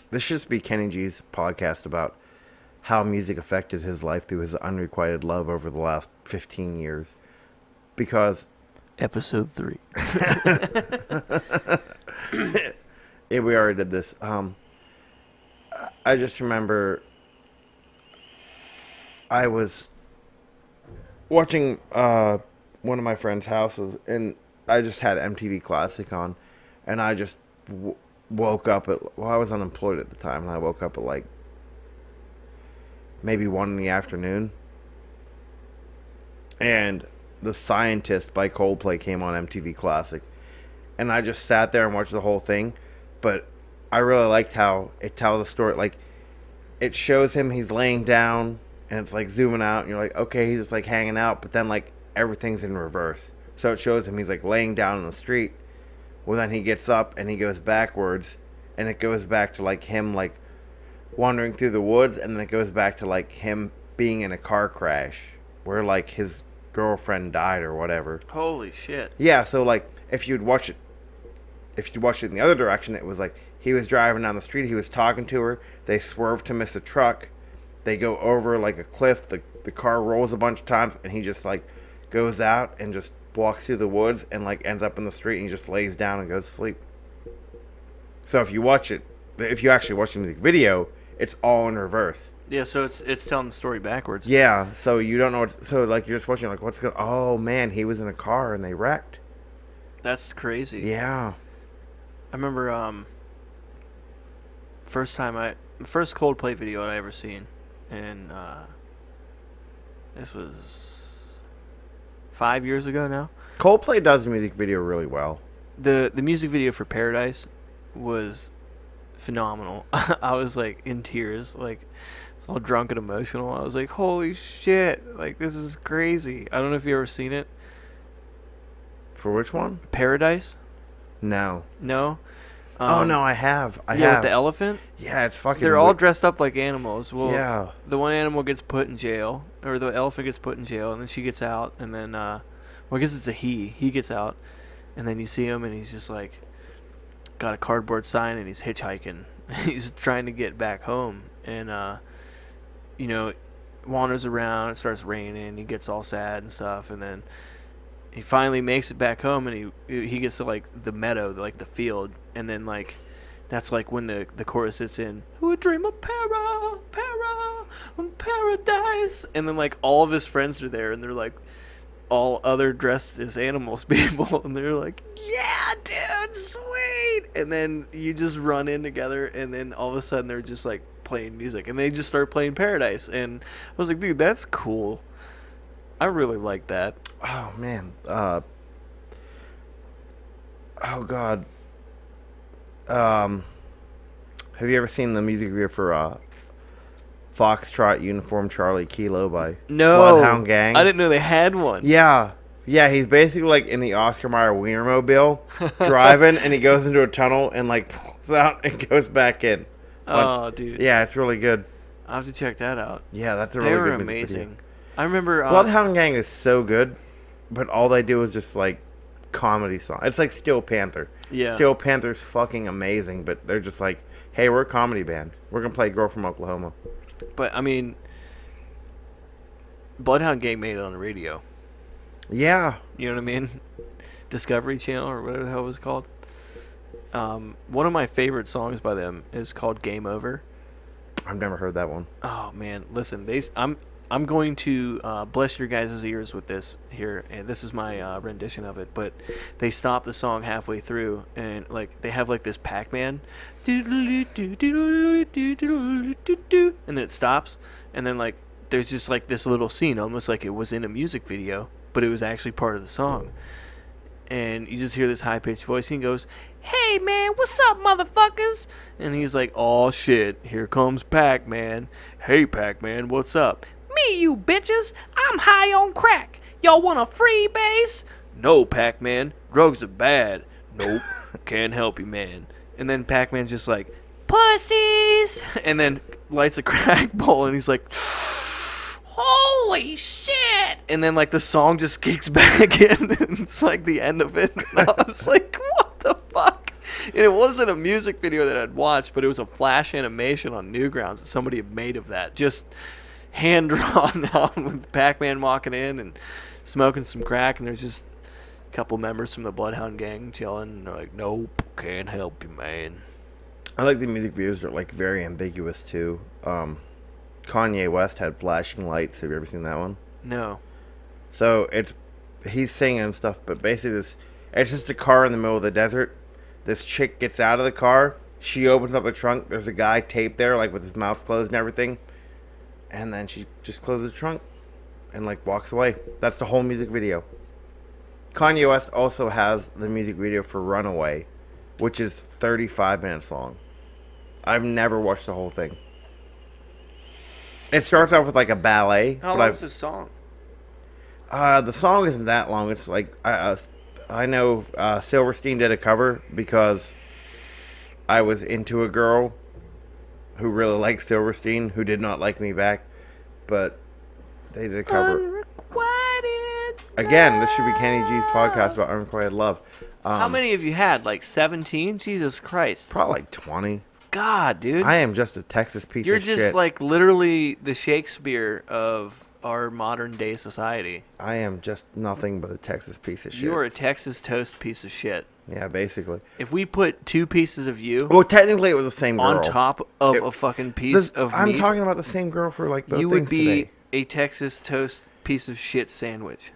this should just be Kenny G's podcast about how music affected his life through his unrequited love over the last 15 years. Because Episode 3. yeah, we already did this. I just remember I was watching one of my friend's houses, and I just had MTV Classic on, and I just woke up at, well, I was unemployed at the time, and I woke up at like maybe 1 in the afternoon, and The Scientist by Coldplay came on MTV Classic, and I just sat there and watched the whole thing. But I really liked how it tells the story. Like, it shows him, he's laying down, and it's like zooming out, and you're like, okay, he's just like hanging out, but then like everything's in reverse. So it shows him, he's like laying down in the street. Well, then he gets up and he goes backwards, and it goes back to like him like wandering through the woods, and then it goes back to like him being in a car crash where like his girlfriend died or whatever. Holy shit. Yeah, so like if you watch it in the other direction, it was like he was driving down the street, he was talking to her, they swerve to miss a truck, they go over like a cliff, the car rolls a bunch of times, and he just like goes out and just walks through the woods and like ends up in the street, and he just lays down and goes to sleep. So if you actually watch the music video, it's all in reverse. Yeah, so it's telling the story backwards. Yeah, so you don't know so like you're just watching like what's going, oh man, he was in a car and they wrecked. That's crazy. Yeah. I remember first Coldplay video I ever seen, and this was 5 years ago now. Coldplay does the music video really well. The music video for Paradise was phenomenal. I was like in tears, like I was all drunk and emotional. I was like, holy shit, like this is crazy. I don't know if you ever seen it. For which one? Paradise? No. No? Oh no, I have. I yeah, have. with the elephant? Yeah, it's fucking They're all dressed up like animals. Well, yeah. the one animal gets put in jail, or the elephant gets put in jail, and then she gets out, and then, well, I guess it's a he. He gets out, and then you see him, and he's just like, got a cardboard sign, and he's hitchhiking. He's trying to get back home, and, you know, wanders around, it starts raining, he gets all sad and stuff, and then he finally makes it back home, and he gets to like the meadow, like the field, and then like that's like when the chorus hits in, "Who would dream of paradise?" And then like all of his friends are there, and they're like all other dressed as animals people, and they're like, "Yeah, dude, sweet!" And then you just run in together, and then all of a sudden they're just like playing music, and they just start playing Paradise, and I was like, dude, that's cool. I really like that. Oh man. Oh god. Have you ever seen the music video for Foxtrot Uniform Charlie Kilo by No, Bloodhound Gang? I didn't know they had one. Yeah. Yeah, he's basically like in the Oscar Mayer Wienermobile driving, and he goes into a tunnel and like pulls out and goes back in. Oh, dude. Yeah, it's really good. I'll have to check that out. Yeah, that's a They really were good music amazing. video. I remember Bloodhound Gang is so good, but all they do is just like comedy songs. It's like Steel Panther. Yeah. Steel Panther's fucking amazing, but they're just like, hey, we're a comedy band. We're gonna play Girl from Oklahoma. But I mean, Bloodhound Gang made it on the radio. Yeah. You know what I mean? Discovery Channel or whatever the hell it was called. One of my favorite songs by them is called Game Over. I've never heard that one. Oh man, listen, I'm going to bless your guys' ears with this here, and this is my rendition of it. But they stop the song halfway through, and like they have like this Pac-Man, and then it stops, and then like there's just like this little scene, almost like it was in a music video, but it was actually part of the song. And you just hear this high-pitched voice, and he goes, "Hey man, what's up, motherfuckers?" And he's like, "Oh shit, here comes Pac-Man. Hey Pac-Man, what's up?" "Me, you bitches, I'm high on crack. Y'all want a free base?" "No, Pac-Man, drugs are bad." "Nope, can't help you, man." And then Pac-Man's just like, "Pussies!" And then lights a crack bowl, and he's like, "Holy shit!" And then like the song just kicks back in, and it's like the end of it. And I was like, what the fuck? And it wasn't a music video that I'd watched, but it was a flash animation on Newgrounds that somebody had made of that, just hand drawn out with Pac-Man walking in and smoking some crack, and there's just a couple members from the Bloodhound Gang chilling, and they're like, "Nope, can't help you, man." I like the music videos. They're like very ambiguous too. Kanye West had Flashing Lights. Have you ever seen that one? No. So he's singing and stuff, but basically it's just a car in the middle of the desert. This chick gets out of the car, She opens up the trunk. There's a guy taped there, like with his mouth closed and everything. And then she just closes the trunk and like walks away. That's the whole music video. Kanye West also has the music video for Runaway, which is 35 minutes long. I've never watched the whole thing. It starts off with like a ballet. How long is this song? The song isn't that long. It's like I know Silverstein did a cover because I was into a girl who really liked Silverstein who did not like me back, but they did a cover. Unrequited Again, this should be Kenny G's podcast about unrequited love. How many have you had? Like 17? Jesus Christ. Probably like 20. God, dude. I am just a Texas piece You're of shit. just like literally the Shakespeare of our modern day society. I am just nothing but a Texas piece of shit. You are a Texas toast piece of shit. Yeah, basically. If we put 2 pieces of you Well, technically it was the same girl. on top of a fucking piece of I'm meat, talking about the same girl for like both you things would be today. a Texas toast piece of shit sandwich.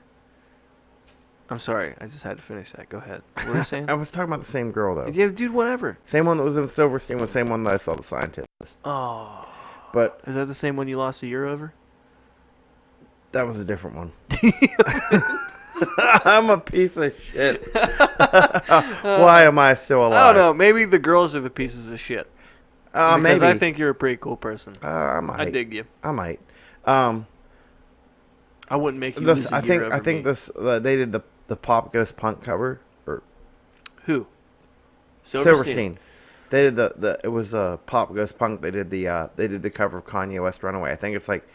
I'm sorry, I just had to finish that. Go ahead. What were you saying? I was talking about the same girl though. Yeah, dude, whatever. Same one that was in Silverstein was the same one that I saw the scientist. Oh. But Is that the same one you lost a year over? that was a different one. I'm a piece of shit. Why am I still alive? I don't know. Maybe the girls are the pieces of shit. Because Maybe. I think you're a pretty cool person. I might. I dig you. I might. I wouldn't make you lose a year over I think me. they did the Pop Goes Punk cover or Who? Silverstein. They did it was Pop Goes Punk. They did the cover of Kanye West Runaway. I think it's like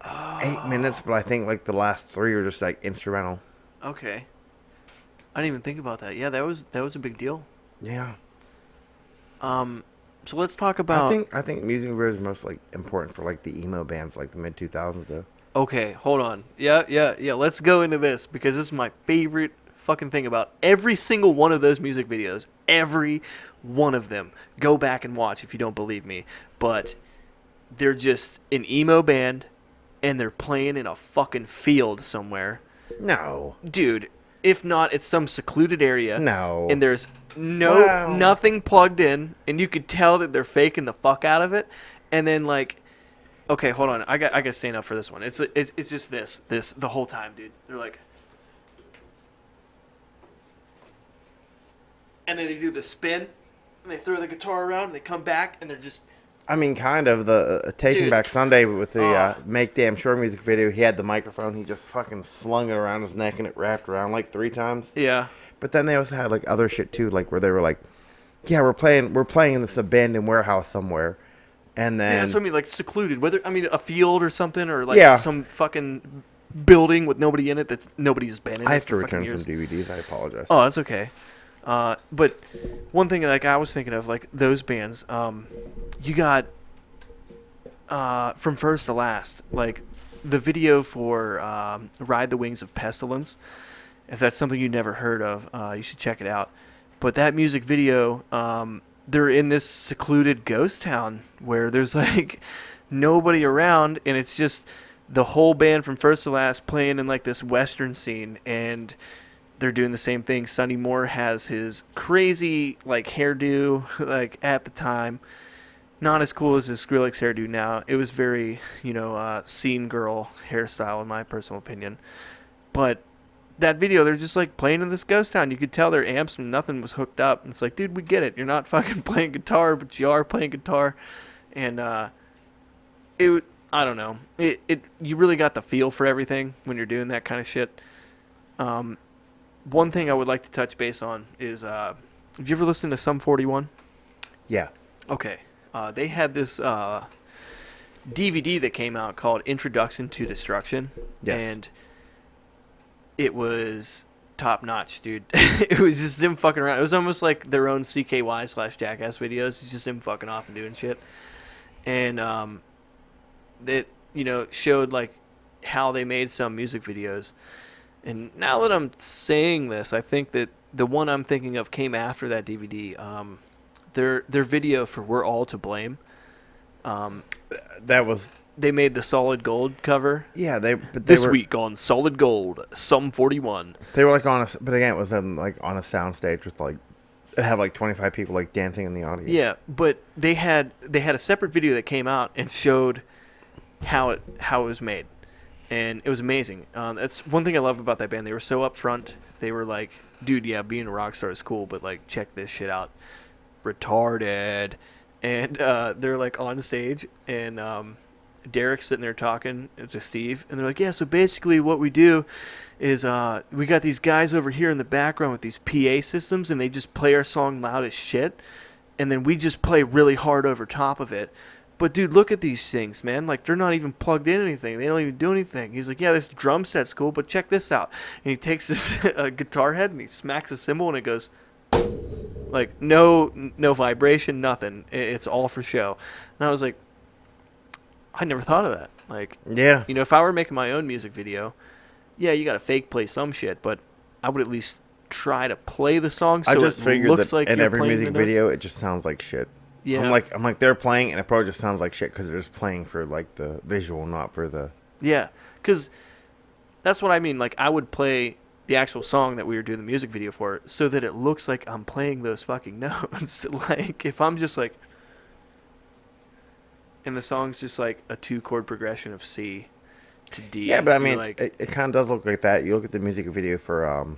8 minutes, but I think like the last 3 are just like instrumental. Okay. I didn't even think about that. Yeah, that was a big deal. Yeah. So let's talk about. I think music videos are most like important for like the emo bands like the mid 2000s though. Okay, hold on. Yeah. Let's go into this because this is my favorite fucking thing about every single one of those music videos. Every one of them. Go back and watch if you don't believe me. But they're just an emo band and they're playing in a fucking field somewhere. No. Dude, if not, it's some secluded area. No. And there's Wow. nothing plugged in, and you could tell that they're faking the fuck out of it. And then like, okay, hold on, I got to stand up for this one. It's just this the whole time, dude. They're like, and then they do the spin, and they throw the guitar around, and they come back, and they're just. I mean, kind of the Taking Dude. Back Sunday with the Make Damn Sure music video. He had the microphone. He just fucking slung it around his neck and it wrapped around like 3 times. Yeah. But then they also had like other shit too, like where they were like, "Yeah, we're playing in this abandoned warehouse somewhere," and then Yeah, that's what I mean, like secluded. Whether a field or something, or like some fucking building with nobody in it that's nobody's been in. I it have to for fucking return years. some DVDs. I apologize. Oh, that's okay. But one thing like I was thinking of, like those bands, you got from first to last, like the video for "Ride the Wings of Pestilence." If that's something you've never heard of, you should check it out. But that music video, they're in this secluded ghost town where there's like nobody around, and it's just the whole band from first to last playing in like this western scene, and they're doing the same thing. Sonny Moore has his crazy like hairdo, like at the time, not as cool as his Skrillex hairdo now. It was very, scene girl hairstyle in my personal opinion, but that video, they're just like playing in this ghost town. You could tell their amps and nothing was hooked up. And it's like, dude, we get it. You're not fucking playing guitar, but you are playing guitar. And I don't know. You really got the feel for everything when you're doing that kind of shit. One thing I would like to touch base on is, have you ever listened to Sum 41? Yeah. Okay. They had this DVD that came out called Introduction to Destruction. Yes. And it was top notch, dude. It was just them fucking around. It was almost like their own CKY/Jackass videos. It's just them fucking off and doing shit. And it showed like how they made some music videos. And now that I'm saying this, I think that the one I'm thinking of came after that DVD. Their video for "We're All to Blame." That was. They made the Solid Gold cover. Yeah, they This were, week on Solid Gold, Sum 41. They were like on a, but again, it was like on a soundstage with like It have like 25 people like dancing in the audience. Yeah, but they had a separate video that came out and showed how it was made, and it was amazing. That's one thing I love about that band. They were so upfront. They were like, "Dude, yeah, being a rock star is cool, but like, check this shit out, retarded." And they're like on stage, and Derek's sitting there talking to Steve, and they're like, "Yeah, so basically what we do is we got these guys over here in the background with these PA systems, and they just play our song loud as shit, and then we just play really hard over top of it. But dude, look at these things, man. Like they're not even plugged in anything. They don't even do anything." He's like, "Yeah, this drum set's cool, but check this out." And he takes this guitar head and he smacks a cymbal, and it goes like no vibration, nothing. It's all for show. And I was like, I never thought of that. Like, Yeah. if I were making my own music video, yeah, you got to fake play some shit, but I would at least try to play the song so I just it figured looks that like in you're every playing music the notes. video, it just sounds like shit. Yeah. I'm like they're playing, and it probably just sounds like shit because they're just playing for like the visual, not for the. Yeah, because that's what I mean. Like, I would play the actual song that we were doing the music video for so that it looks like I'm playing those fucking notes. Like, if I'm just like, and the song's just like a 2-chord progression of C to D. Yeah, but I you're mean, like, it kind of does look like that. You look at the music video for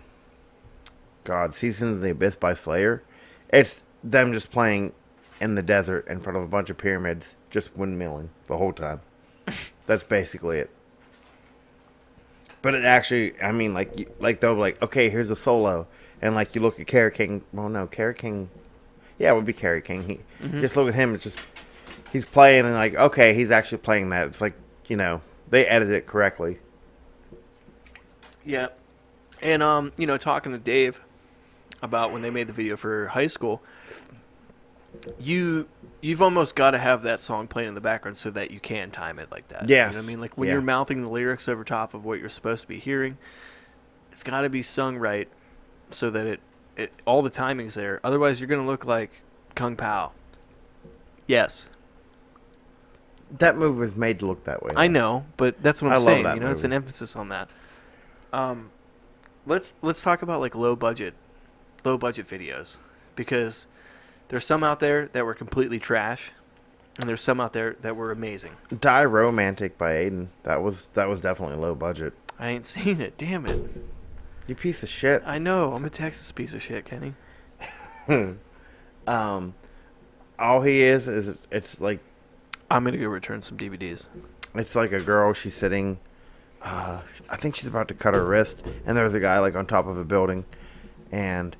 God, Seasons of the Abyss by Slayer. It's them just playing in the desert in front of a bunch of pyramids, just windmilling the whole time. That's basically it. But it actually, I mean, like they'll be like, okay, here's a solo, and like you look at Carrot King. Well, no, Carrot King. Yeah, it would be Carrot King. Just look at him. It's just he's playing, and like, okay, he's actually playing that. It's like they edit it correctly. yeah. And talking to Dave about when they made the video for high school, you've almost got to have that song playing in the background so that you can time it like that. Yes. You know what I mean? Like when Yeah. you're mouthing the lyrics over top of what you're supposed to be hearing, it's got to be sung right so that it all the timing's there. Otherwise, you're going to look like Kung Pao. Yes. That movie was made to look that way. I know, but that's what I I'm love saying. that It's an movie. emphasis on that. Let's talk about like low budget videos, because there's some out there that were completely trash, and there's some out there that were amazing. Die Romantic by Aiden. That was definitely low budget. I ain't seen it. Damn it. You piece of shit. I know. I'm a Texas piece of shit, Kenny. All he is it's like I'm gonna go return some DVDs. it's like a girl. She's sitting. I think she's about to cut her wrist, and there's a guy like on top of a building, and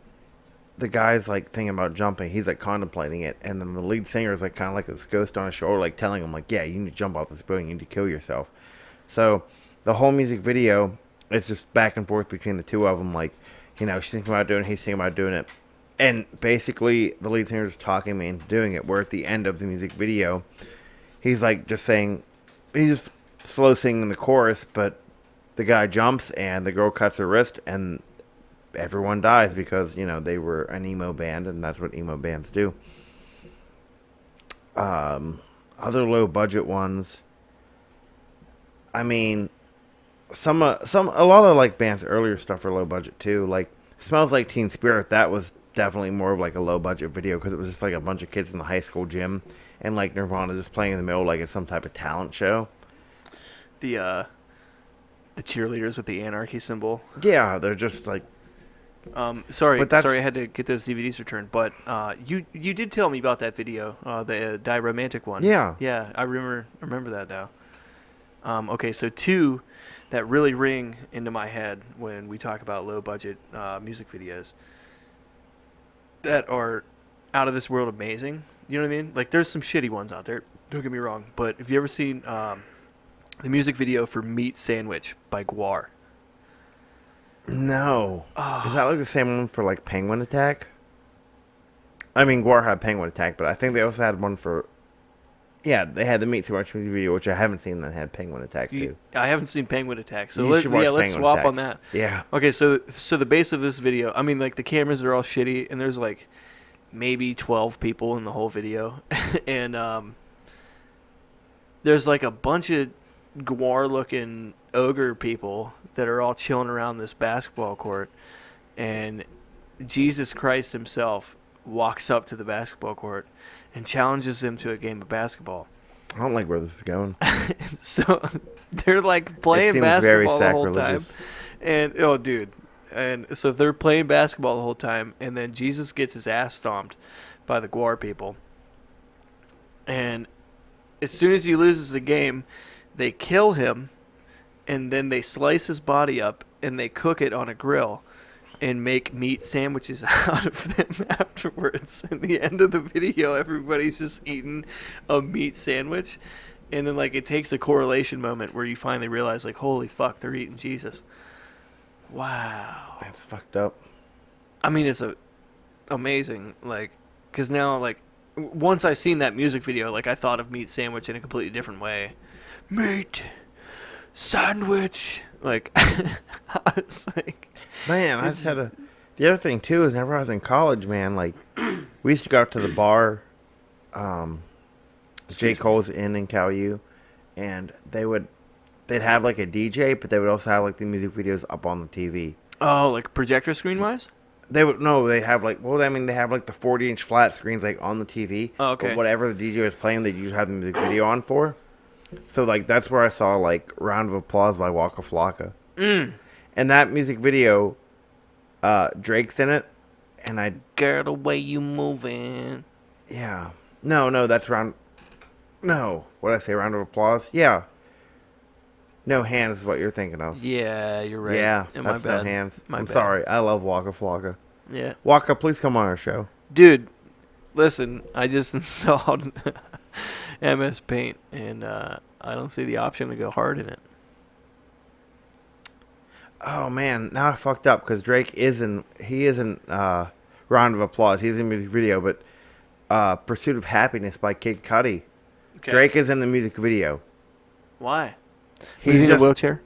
the guy's like thinking about jumping. He's like contemplating it, and then the lead singer is like kind of like this ghost on his shoulder, like telling him like, "Yeah, you need to jump off this building. You need to kill yourself." So the whole music video, it's just back and forth between the two of them. Like, she's thinking about doing it, he's thinking about doing it, and basically the lead singer is talking me into doing it. Where at the end of the music video, he's like just saying, he's just slow singing the chorus, but the guy jumps and the girl cuts her wrist, and everyone dies because they were an emo band, and that's what emo bands do. Other low budget ones, I mean, a lot of like bands earlier stuff are low budget too. Like Smells Like Teen Spirit, that was definitely more of like a low budget video because it was just like a bunch of kids in the high school gym, and like Nirvana just playing in the middle like it's some type of talent show. The cheerleaders with the anarchy symbol. Yeah, they're just like, Sorry, But that's- sorry, I had to get those DVDs returned. But you did tell me about that video, the Die Romantic one. Yeah. Yeah, I remember that now. Okay, so two that really ring into my head when we talk about low budget music videos that are out of this world amazing. You know what I mean? Like, there's some shitty ones out there. Don't get me wrong. But have you ever seen the music video for Meat Sandwich by Guar? no. Is that like the same one for like Penguin Attack? I mean, Guar had Penguin Attack, but I think they also had one for. Yeah, they had the Meat Sandwich music video, which I haven't seen, that had Penguin Attack too. I haven't seen Penguin Attack, so You should watch let's Penguin swap Attack. on that. Yeah. Okay, so the base of this video, I mean, like, the cameras are all shitty, and there's like maybe 12 people in the whole video, and there's like a bunch of Guar-looking ogre people that are all chilling around this basketball court, and Jesus Christ himself walks up to the basketball court and challenges him to a game of basketball. I don't like where this is going. So they're like It playing seems very basketball the whole time, sacrilegious. and oh, dude, and so they're playing basketball the whole time, and then Jesus gets his ass stomped by the Guar people, and as soon as he loses the game, they kill him, and then they slice his body up and they cook it on a grill and make meat sandwiches out of them afterwards. In the end of the video, everybody's just eating a meat sandwich. And then, like, it takes a correlation moment where you finally realize, like, holy fuck, they're eating Jesus. Wow. That's fucked up. I mean, it's amazing, like, because now, like, once I seen that music video, like, I thought of meat sandwich in a completely different way. Meat sandwich. Like, I was like... Man, I just had a. The other thing too is whenever I was in college, man, like we used to go out to the bar, J. Cole's Inn in Cal U, and they'd have like a DJ, but they would also have like the music videos up on the TV. Oh, like projector screen wise? They would no, they have like I mean they have like the 40-inch flat screens like on the TV. Oh, okay. But whatever the DJ was playing, they usually have the music video on for. So like that's where I saw like "Round of Applause" by Waka Flocka. And that music video, Drake's in it, and Girl, the way you moving. yeah. No, that's round. No, what did I say? Round of Applause? Yeah. No Hands is what you're thinking of. Yeah, you're right. Yeah, My that's bad. No Hands. My I'm bad. sorry. I love Waka Flocka. Yeah. Waka, please come on our show. Dude, listen, I just installed MS Paint, and I don't see the option to go hard in it. Oh man, now I fucked up because Drake isn't. He isn't. Round of Applause. He's in the music video, but Pursuit of Happiness by Kid Cudi. Okay. Drake is in the music video. Why? He's in a just wheelchair?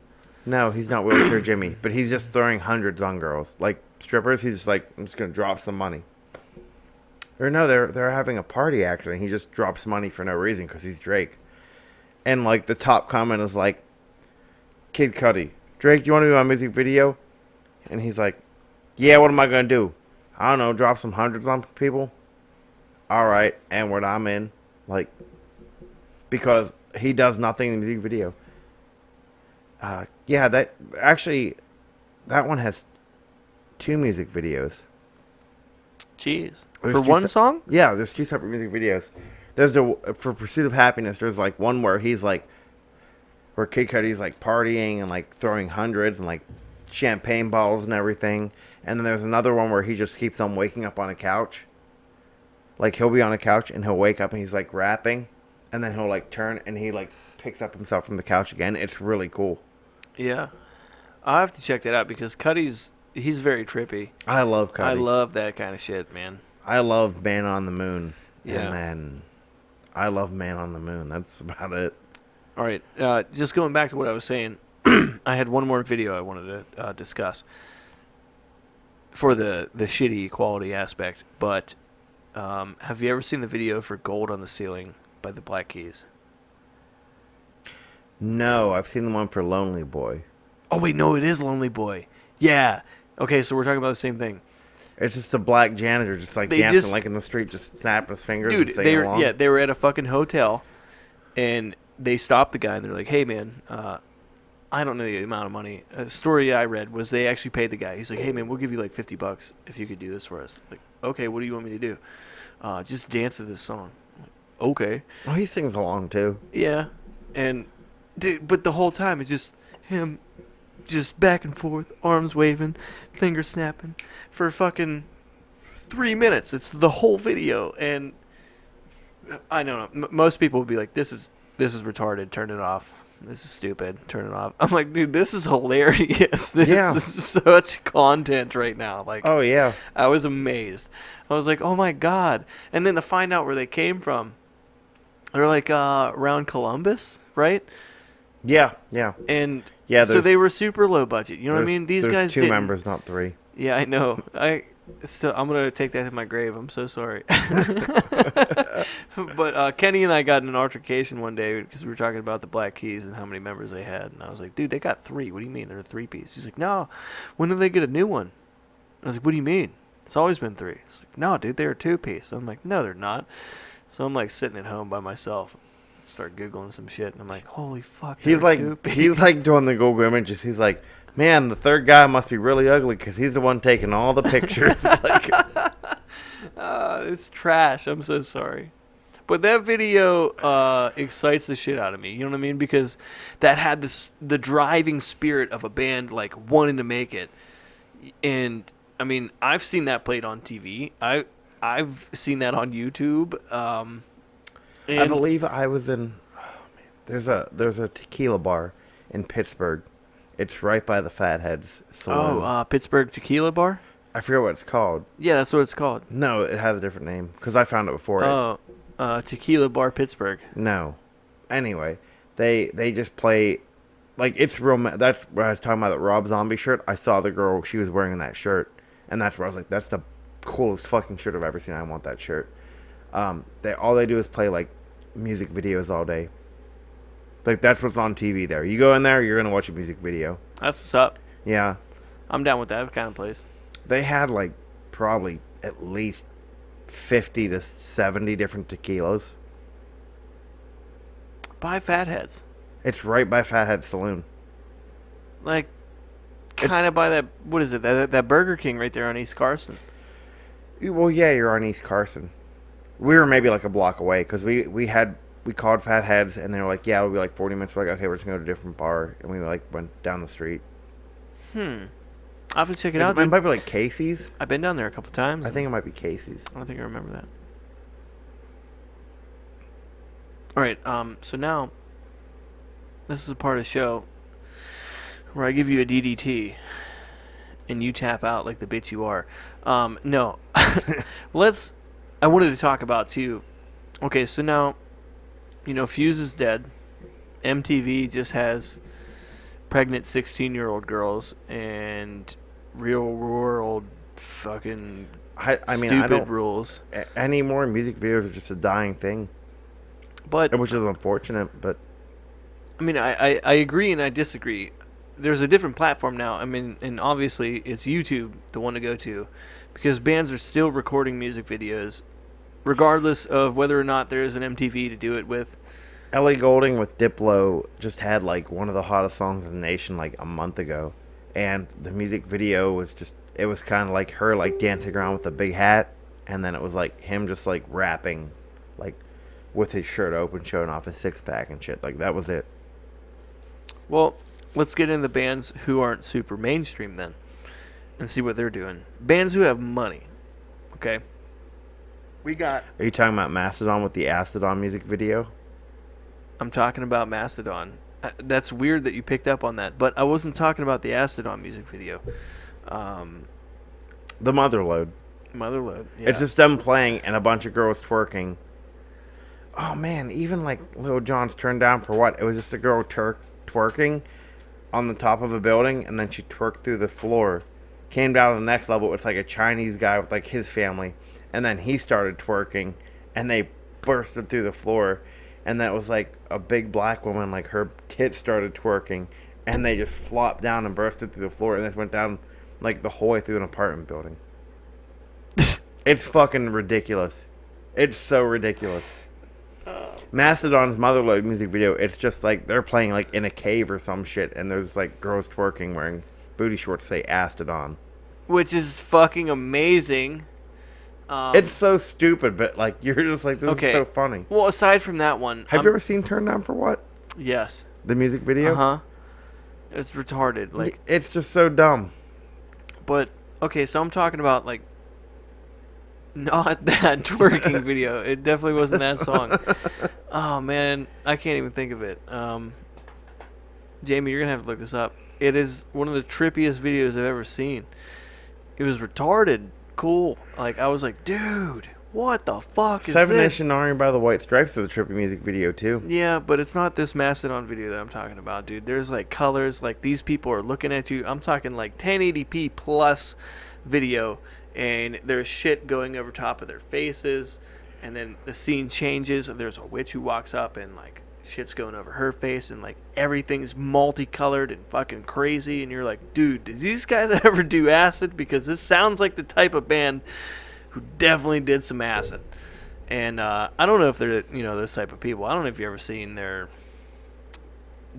no, he's not wheelchair Jimmy, but he's just throwing hundreds on girls like strippers. He's just like, I'm just gonna drop some money. Or no, they're having a party actually. He just drops money for no reason because he's Drake. And like the top comment is like, Kid Cudi, Drake, you want to be my music video? And he's like, yeah, what am I gonna do? I don't know, drop some hundreds on people. All right, and what I'm in, like, because he does nothing in the music video. Yeah, that one has 2 music videos. Jeez. There's For two one song? Yeah, there's 2 separate music videos. There's for Pursuit of Happiness. There's like one where he's like, where Kid Cudi's like partying and like throwing hundreds and like champagne bottles and everything. And then there's another one where he just keeps on waking up on a couch. Like he'll be on a couch and he'll wake up and he's like rapping, and then he'll like turn and he like picks up himself from the couch again. It's really cool. Yeah. I'll have to check that out because he's very trippy. I love Cudi. I love that kind of shit, man. I love Man on the Moon. Yeah. And then I love Man on the Moon. That's about it. All right. Just going back to what I was saying, I had one more video I wanted to discuss for the shitty quality aspect. But have you ever seen the video for Gold on the Ceiling by the Black Keys? No, I've seen the one for Lonely Boy. Oh, wait, no, it is Lonely Boy. Yeah. Okay, so we're talking about the same thing. It's just a black janitor just like They dancing just- like in the street, just snapping his fingers Dude, and singing along. they were at a fucking hotel, and they stopped the guy, and they're like, hey, man, I don't know the amount of money. A story I read was they actually paid the guy. He's like, hey, man, we'll give you like $50 if you could do this for us. Like, okay, what do you want me to do? Just dance to this song. Like, okay. Oh, he sings along too. Yeah. And, dude, but the whole time it's just him just back and forth, arms waving, finger snapping for fucking 3 minutes. It's the whole video. And I don't know. Most people would be like, this is retarded. Turn it off. This is stupid. Turn it off. I'm like, dude, this is hilarious. This Yeah. is such content right now. Like, Oh yeah. I was amazed. I was like, oh my God. And then to find out where they came from, they're like around Columbus, right? Yeah, yeah. And Yeah, so there's- they were super low budget. You know what I mean? These there's guys 2 didn't. members, not 3. Yeah, I know. I'm gonna take that to my grave. I'm so sorry. But Kenny and I got in an altercation one day because we were talking about the Black Keys and how many members they had, and I was like, "Dude, they got 3. What do you mean they're a 3-piece?" She's like, "No. When did they get a new one?" I was like, "What do you mean?" It's always been three. It's like, no, dude, they're a two-piece. I'm like, no, they're not. So I'm like sitting at home by myself, start googling some shit, and I'm like, holy fuck, they're a two-piece. He's like doing the Google images. He's like, man, the third guy must be really ugly because he's the one taking all the pictures. Like, It's trash. I'm so sorry. But that video excites the shit out of me. You know what I mean? Because that had the driving spirit of a band like wanting to make it. And I mean, I've seen that played on TV. I've seen that on YouTube. I believe I was in. Oh, man, there's a tequila bar in Pittsburgh. It's right by the Fatheads Saloon. Pittsburgh Tequila Bar. I forget what it's called. Yeah, that's what it's called. No, it has a different name because I found it before. Tequila Bar Pittsburgh. No. Anyway, they just play like it's real. That's where I was talking about that Rob Zombie shirt. I saw the girl; she was wearing that shirt, and that's where I was like, "That's the coolest fucking shirt I've ever seen. I want that shirt." They do is play like music videos all day. Like that's what's on TV there. You go in there, you're gonna watch a music video. That's what's up. Yeah. I'm down with that kind of place. They had like probably at least 50 to 70 different tequilas. Buy Fatheads. It's right by Fathead Saloon. Like, kind of by that, what is it, that Burger King right there on East Carson. Well, yeah, you're on East Carson. We were maybe like a block away because we called Fatheads and they were like, yeah, it'll be like 40 minutes. We're like, okay, we're just going to go to a different bar. And we like went down the street. I'll have to check it out. It might be like Casey's. I've been down there a couple times. I think it might be Casey's. I don't think I remember that. All right, so now this is a part of the show where I give you a DDT and you tap out like the bitch you are. No. I wanted to talk about too. Okay, so now, Fuse is dead. MTV just has pregnant 16-year-old girls and real world fucking stupid rules. Anymore, music videos are just a dying thing. But which is unfortunate, but I mean, I agree and I disagree. There's a different platform now. I mean, and obviously it's YouTube, the one to go to, because bands are still recording music videos, regardless of whether or not there is an MTV to do it with. Ellie Goulding with Diplo just had like one of the hottest songs in the nation like a month ago, and the music video was it was kind of like her like dancing around with a big hat, and then it was like him just like rapping, like with his shirt open, showing off his six-pack and shit. Like, that was it. Well, let's get into bands who aren't super mainstream then and see what they're doing. Bands who have money. Okay? Are you talking about Mastodon with the Astodon music video? I'm talking about Mastodon. That's weird that you picked up on that, but I wasn't talking about the Astodon music video. The Motherload. Motherload, yeah. It's just them playing and a bunch of girls twerking. Oh man, even like Lil Jon's Turned Down for What? It was just a girl twerking on the top of a building, and then she twerked through the floor. Came down to the next level. It's like a Chinese guy with like his family, and then he started twerking, and they bursted through the floor, and that was like a big black woman, like her tits started twerking, and they just flopped down and bursted through the floor, and this went down like the whole way through an apartment building. It's fucking ridiculous. It's so ridiculous. Mastodon's Motherload music video, it's just like they're playing like in a cave or some shit, and there's like girls twerking wearing booty shorts say Astodon. Which is fucking amazing. It's so stupid, but like you're just like, this is so funny. Well, aside from that one, have you ever seen Turned Down for What? Yes. The music video? Uh-huh. It's retarded. Like, it's just so dumb. But okay, so I'm talking about like not that twerking video. It definitely wasn't that song. Oh man, I can't even think of it. Jamie, you're gonna have to look this up. It is one of the trippiest videos I've ever seen. It was retarded cool. Like, I was like, dude, what the fuck is Seven this? Nation Army by the White Stripes is a trippy music video too. Yeah, but it's not this Mastodon video that I'm talking about, dude. There's like colors, like these people are looking at you. I'm talking like 1080p plus video, and there's shit going over top of their faces, and then the scene changes, and there's a witch who walks up, and like shit's going over her face, and like everything's multicolored and fucking crazy, and you're like, dude, did these guys ever do acid? Because this sounds like the type of band who definitely did some acid. And I don't know if they're those type of people. I don't know if you ever seen their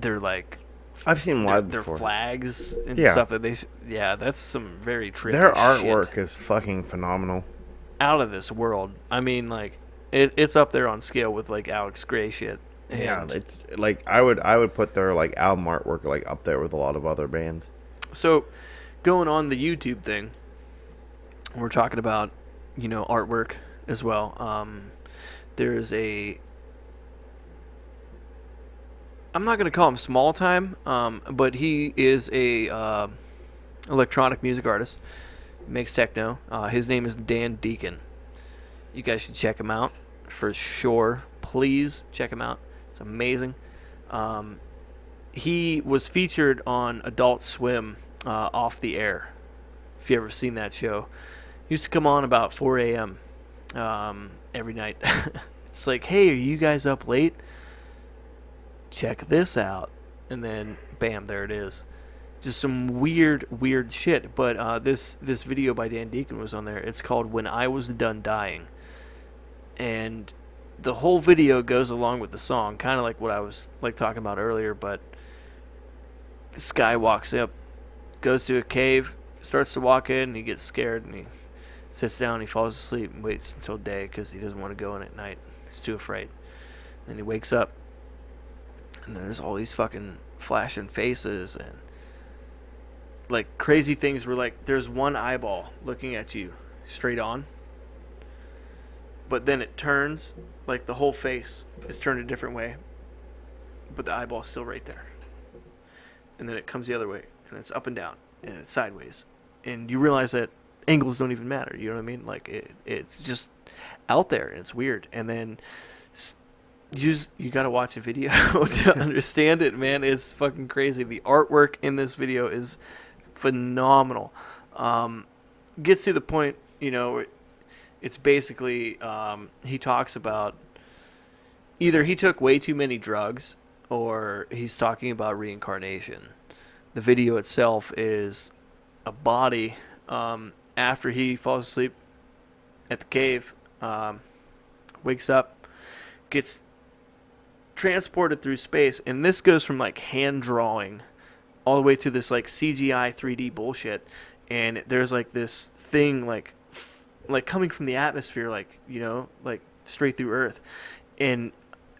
like I've seen them live their before. flags and Yeah. stuff that that's some very trippy Their shit. artwork is fucking phenomenal. Out of this world. I mean, like it's up there on scale with like Alex Gray shit. Yeah, And it's like I would put their like album artwork like up there with a lot of other bands. so going on the YouTube thing, we're talking about artwork as well. There's a I'm not gonna call him small time, but he is a electronic music artist. Makes techno. His name is Dan Deacon. You guys should check him out for sure. Please check him out. It's amazing. He was featured on Adult Swim, Off the Air. If you ever seen that show, he used to come on about 4 a.m. Every night. It's like, hey, are you guys up late? Check this out, and then bam, there it is. Just some weird shit. But this video by Dan Deacon was on there. It's called "When I Was Done Dying," and the whole video goes along with the song, kind of like what I was like talking about earlier. But this guy walks up, goes to a cave, starts to walk in, and he gets scared, and he sits down, he falls asleep, and waits until day because he doesn't want to go in at night. He's too afraid. Then he wakes up, and there's all these fucking flashing faces and like crazy things where like there's one eyeball looking at you straight on, but then it turns, like the whole face is turned a different way, but the eyeball's still right there. And then it comes the other way, and it's up and down, and it's sideways. And you realize that angles don't even matter, you know what I mean? Like it's just out there, and it's weird. And then you gotta watch a video to understand it, man. It's fucking crazy. The artwork in this video is phenomenal. Gets to the point, it's basically he talks about either he took way too many drugs or he's talking about reincarnation. The video itself is a body after he falls asleep at the cave, wakes up, gets transported through space, and this goes from like hand drawing all the way to this like CGI 3D bullshit. And there's like this thing like coming from the atmosphere, like like straight through Earth. And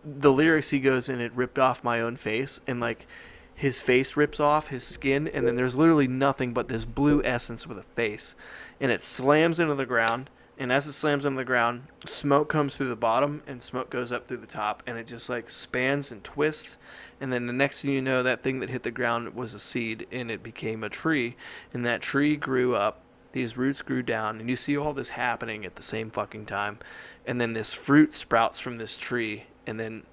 the lyrics, he goes, and it ripped off my own face, and like his face rips off his skin, and then there's literally nothing but this blue essence with a face, and it slams into the ground. And as it slams on the ground, smoke comes through the bottom and smoke goes up through the top, and it just like spans and twists. And then the next thing you know, that thing that hit the ground was a seed, and it became a tree. And that tree grew up, these roots grew down, and you see all this happening at the same fucking time. And then this fruit sprouts from this tree, and then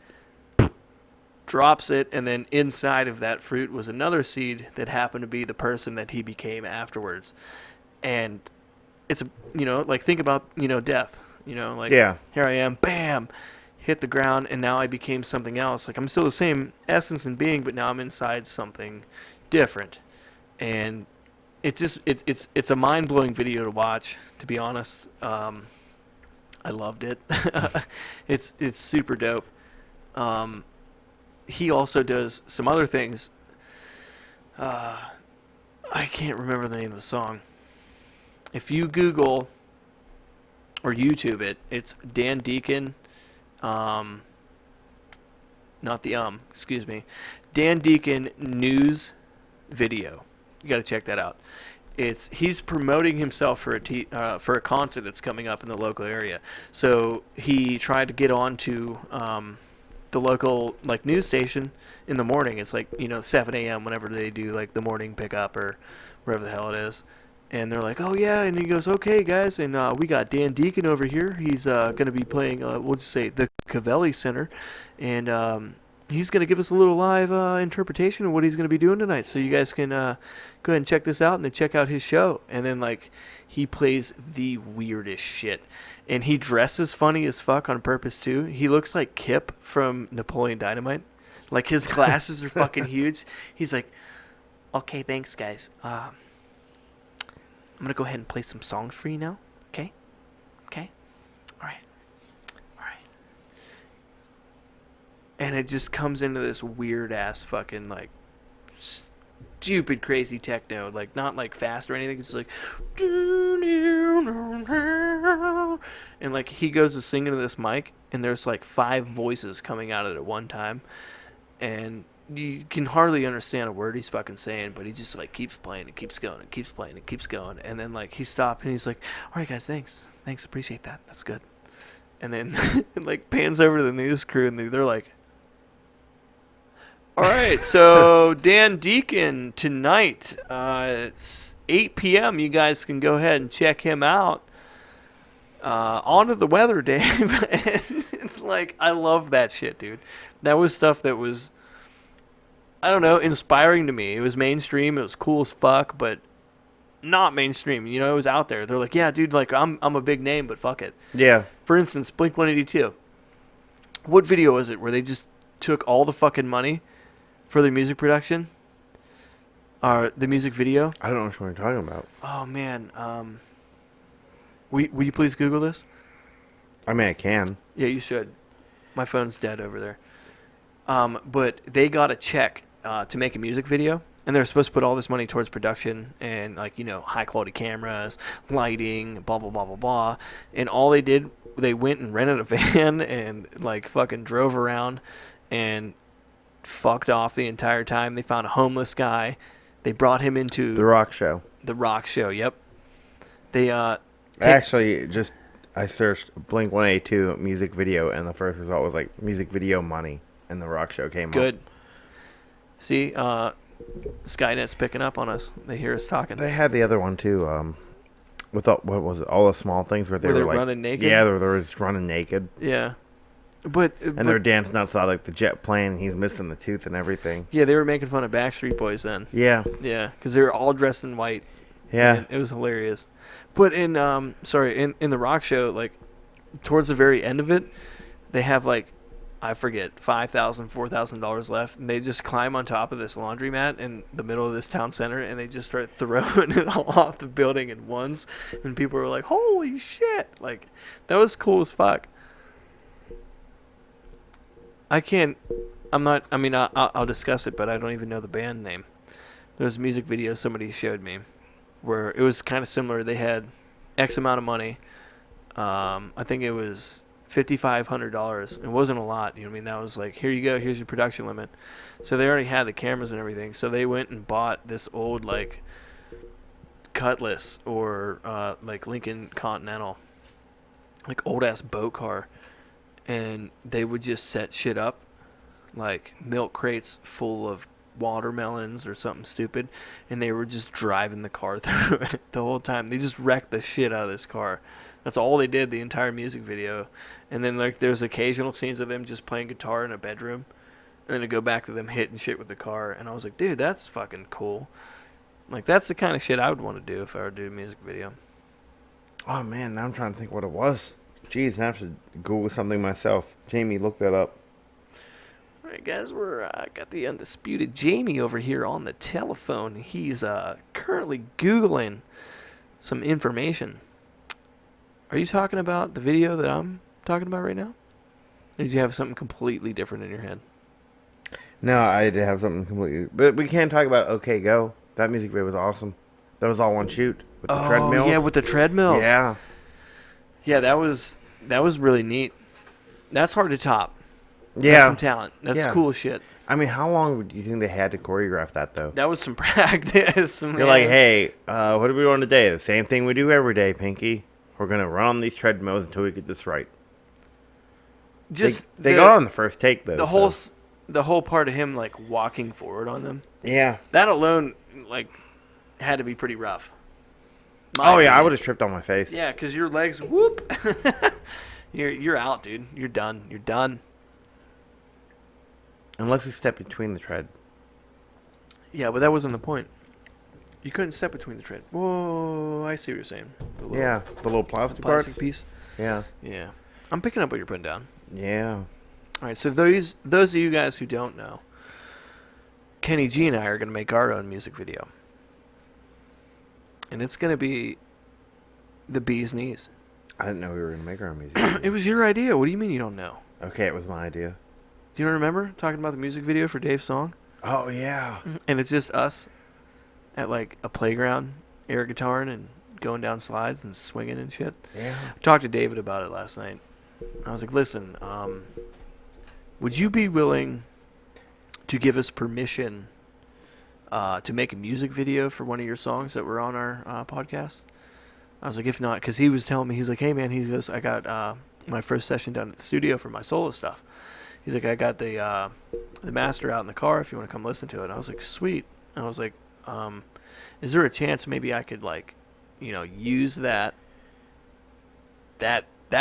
drops it, and then inside of that fruit was another seed that happened to be the person that he became afterwards. And it's like think about death, like Yeah. here I am, bam, hit the ground, and now I became something else. Like I'm still the same essence and being, but now I'm inside something different. And it's a mind-blowing video to watch, to be honest. I loved it. It's super dope. He also does some other things. I can't remember the name of the song. If you Google or YouTube it, it's Dan Deacon, excuse me, Dan Deacon news video. You got to check that out. He's promoting himself for a concert that's coming up in the local area. So he tried to get on to the local like news station in the morning. It's like 7 a.m. whenever they do like the morning pickup or wherever the hell it is. And they're like, oh yeah, and he goes, okay guys, and we got Dan Deacon over here. He's going to be playing, we'll just say the Cavelli Center, and he's going to give us a little live interpretation of what he's going to be doing tonight. So you guys can go ahead and check this out and then check out his show. And then, like, he plays the weirdest shit. And he dresses funny as fuck on purpose, too. He looks like Kip from Napoleon Dynamite. Like, his glasses are fucking huge. He's like, okay, thanks, guys. I'm going to go ahead and play some songs for you now. Okay? Okay? All right. All right. And it just comes into this weird ass fucking like stupid crazy techno, like not like fast or anything. It's like, and like he goes to sing into this mic, and there's like 5 voices coming out at one time, and you can hardly understand a word he's fucking saying, but he just like keeps playing and keeps going and keeps playing and keeps going, and then like he stopped and he's like, all right guys, thanks, appreciate that, that's good. And then it like pans over to the news crew, and they're like, all right, so Dan Deacon tonight, it's 8 p.m. You guys can go ahead and check him out. On to the weather, Dave. And, like, I love that shit, dude. That was stuff that was, I don't know, inspiring to me. It was mainstream. It was cool as fuck, but not mainstream. You know, it was out there. They're like, yeah, dude, like, I'm a big name, but fuck it. Yeah. For instance, Blink-182. What video was it where they just took all the fucking money for their music production, or the music video? I don't know what you're talking about. Oh man, will you please Google this? I mean, I can. Yeah, you should. My phone's dead over there. But they got a check to make a music video, and they're supposed to put all this money towards production and, like, you know, high quality cameras, lighting, blah blah blah blah blah. And all they did, they went and rented a van and like fucking drove around and fucked off the entire time. They found a homeless guy. They brought him into The Rock Show. The Rock Show. Yep. They Actually, just I searched Blink-182 music video, and the first result was like music video money, and The Rock Show came up. good. See, Skynet's picking up on us. They hear us talking. They had the other one too. With what was it? All the small things where they Where were they're like running naked? Yeah, they were just running naked. Yeah. But they're dancing outside like the jet plane. And he's missing the tooth and everything. yeah, they were making fun of Backstreet Boys then. Yeah. Yeah, because they were all dressed in white. Yeah. And it was hilarious. But in the Rock Show, like towards the very end of it, they have like, I forget, $5,000, $4,000 left, and they just climb on top of this laundromat in the middle of this town center, and they just start throwing it all off the building in ones, and people were like, "Holy shit!" Like that was cool as fuck. I'll discuss it, but I don't even know the band name. There's a music video somebody showed me where it was kind of similar. They had X amount of money. I think it was $5,500. It wasn't a lot. You know what I mean? That was like, here you go. Here's your production limit. So they already had the cameras and everything. So they went and bought this old like Cutlass or like Lincoln Continental, like old ass boat car. And they would just set shit up, like milk crates full of watermelons or something stupid, and they were just driving the car through it the whole time. They just wrecked the shit out of this car. That's all they did the entire music video. And then like there's occasional scenes of them just playing guitar in a bedroom, and then to go back to them hitting shit with the car. And I was like, dude, that's fucking cool. Like that's the kind of shit I would want to do if I were to do a music video. Oh man, now I'm trying to think what it was. Jeez, I have to Google something myself. Jamie, look that up. All right, guys, we're got the undisputed Jamie over here on the telephone. He's currently Googling some information. Are you talking about the video that I'm talking about right now? Or did you have something completely different in your head? No, I did have something completely... But we can talk about OK Go. That music video was awesome. That was all one shoot with the treadmills. Yeah, with the treadmills. Yeah. Yeah, that was really neat. That's hard to top. Yeah. That's some talent. That's Yeah. cool as shit. I mean, how long do you think they had to choreograph that, though? That was some practice. You're like, hey, what are we doing today? The same thing we do every day, Pinky. We're going to run on these treadmills until we get this right. Just they got on the first take, though. The whole part of him, like, walking forward on them. Yeah. That alone, like, had to be pretty rough. Yeah, I would have tripped on my face. Yeah, because your legs, whoop. You're out, dude. You're done. You're done. Unless you step between the tread. Yeah, but that wasn't the point. You couldn't step between the tread. Whoa, I see what you're saying. Yeah, the little plastic plastic parts. piece. Yeah. Yeah. I'm picking up what you're putting down. Yeah. All right, so those of you guys who don't know, Kenny G and I are going to make our own music video. And it's going to be the bee's knees. I didn't know we were going to make our own music video. It was your idea. What do you mean you don't know? Okay, it was my idea. Do you don't remember talking about the music video for Dave's song? Oh, yeah. And it's just us at like a playground, air guitaring and going down slides and swinging and shit. Yeah. I talked to David about it last night. I was like, listen, would you be willing to give us permission to make a music video for one of your songs that were on our podcast? I was like, if not, because he was telling me, he's like, hey man, he goes, I got my first session done at the studio for my solo stuff. He's like, I got the master out in the car if you want to come listen to it. And I was like, sweet. And I was like, is there a chance maybe I could like, use that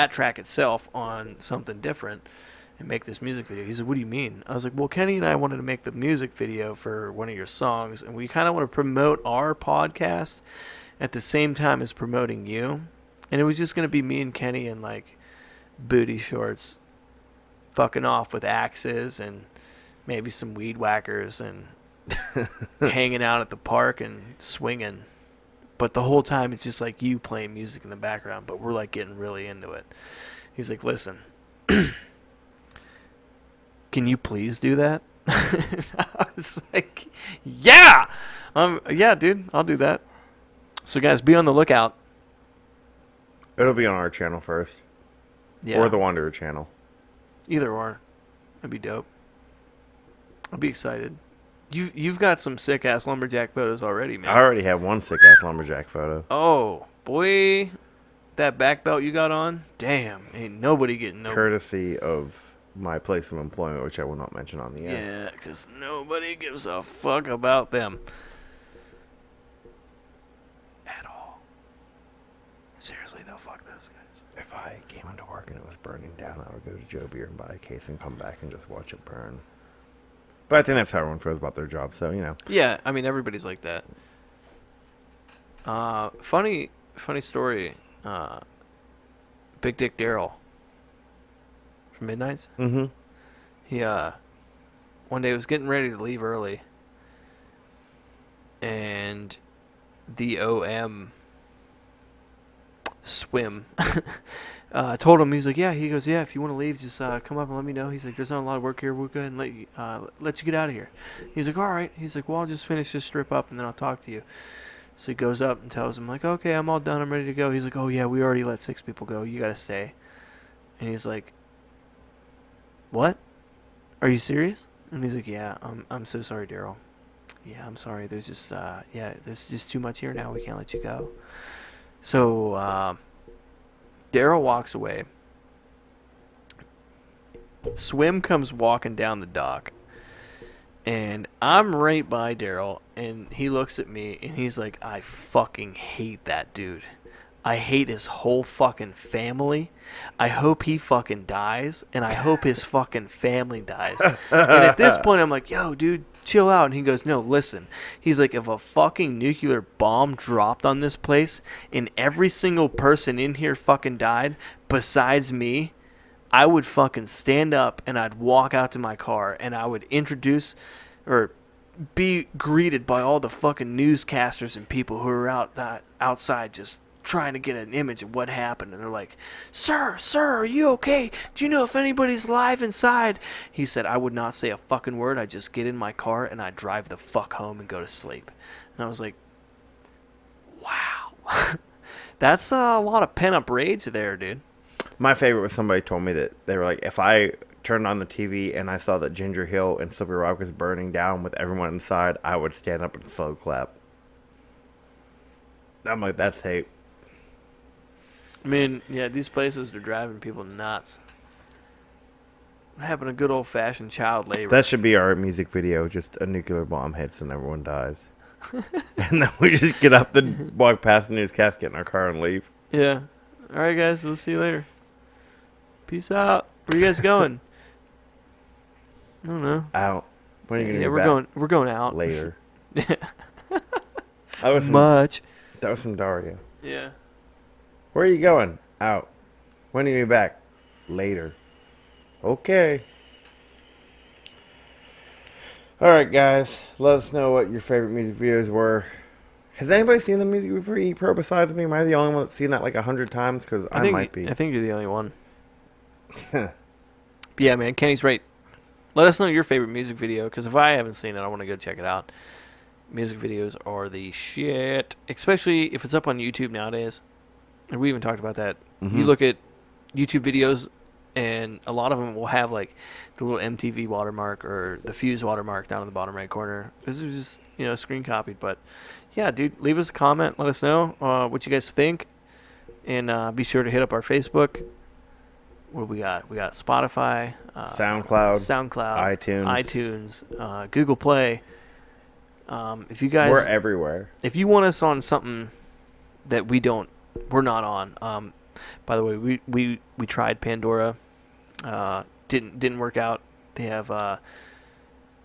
track itself on something different and make this music video? He said, what do you mean? I was like, well, Kenny and I wanted to make the music video for one of your songs, and we kind of want to promote our podcast at the same time as promoting you. And it was just going to be me and Kenny in like booty shorts fucking off with axes and maybe some weed whackers and hanging out at the park and swinging. But the whole time it's just like you playing music in the background, but we're like getting really into it. He's like, listen, can you please do that? I was like, yeah! Yeah, dude, I'll do that. So guys, be on the lookout. It'll be on our channel first. Yeah. Or the Wanderer channel. Either or. That'd be dope. I'll be excited. You've got some sick ass lumberjack photos already, man. I already have one sick ass lumberjack photo. Oh boy, that back belt you got on, damn, ain't nobody getting no. Courtesy of my place of employment, which I will not mention on the air. Yeah, because nobody gives a fuck about them at all. Seriously though, fuck those guys. If I came into work and it was burning down, I would go to Joe Beer and buy a case and come back and just watch it burn. But I think that's how everyone feels about their job, so, Yeah, I mean, everybody's like that. Funny story. Big Dick Daryl from Midnights. Mm-hmm. He, one day was getting ready to leave early, and the OM Swim told him, he's like, yeah, he goes, yeah, if you want to leave, just come up and let me know. He's like, there's not a lot of work here, we'll go ahead and let you get out of here. He's like, all right. He's like, well, I'll just finish this strip up and then I'll talk to you. So he goes up and tells him, like, okay, I'm all done, I'm ready to go. He's like, oh yeah, we already let 6 people go, you gotta stay. And he's like, what? Are you serious? And he's like, yeah, I'm so sorry, Daryl. Yeah, I'm sorry, there's just there's just too much here now, we can't let you go. So Daryl walks away. Swim comes walking down the dock, and I'm right by Daryl, and he looks at me and he's like, I fucking hate that dude. I hate his whole fucking family. I hope he fucking dies, and I hope his fucking family dies. And at this point, I'm like, yo, dude, chill out. And he goes, no, listen. He's like, if a fucking nuclear bomb dropped on this place and every single person in here fucking died besides me, I would fucking stand up and I'd walk out to my car and I would introduce or be greeted by all the fucking newscasters and people who are outside just trying to get an image of what happened. And they're like, sir, are you okay? Do you know if anybody's alive inside? He said, I would not say a fucking word. I'd just get in my car and I'd drive the fuck home and go to sleep. And I was like, wow. That's a lot of pent-up rage there, dude. My favorite was somebody told me that they were like, if I turned on the TV and I saw that Ginger Hill and Slippery Rock was burning down with everyone inside, I would stand up and slow clap. I'm like, that's hate. I mean, yeah, these places are driving people nuts. Having a good old-fashioned child labor. That should be our music video, just a nuclear bomb hits and everyone dies. And then we just get up and walk past the newscast, get in our car and leave. Yeah. All right, guys, we'll see you later. Peace out. Where you guys going? I don't know. Out. When are you gonna Yeah, be back? we're going out. Later. That was from Much. that was from Dario. Yeah. Where are you going? Out. When are you gonna be back? Later. Okay. All right, guys. Let us know what your favorite music videos were. Has anybody seen the music video for Eat Pro besides me? Am I the only one that's seen that like 100 times? Because I might be. I think you're the only one. But yeah, man, Kenny's right. Let us know your favorite music video, because if I haven't seen it, I want to go check it out. Music videos are the shit, especially if it's up on YouTube nowadays. And we even talked about that. You look at YouTube videos, and a lot of them will have like the little MTV watermark or the Fuse watermark down in the bottom right corner. This is just screen copied. But yeah, dude, leave us a comment. Let us know what you guys think, and be sure to hit up our Facebook. What do we got? We got Spotify, SoundCloud, iTunes, Google Play. If you guys, we're everywhere. if you want us on something that we're not on. By the way, we tried Pandora, didn't work out. They have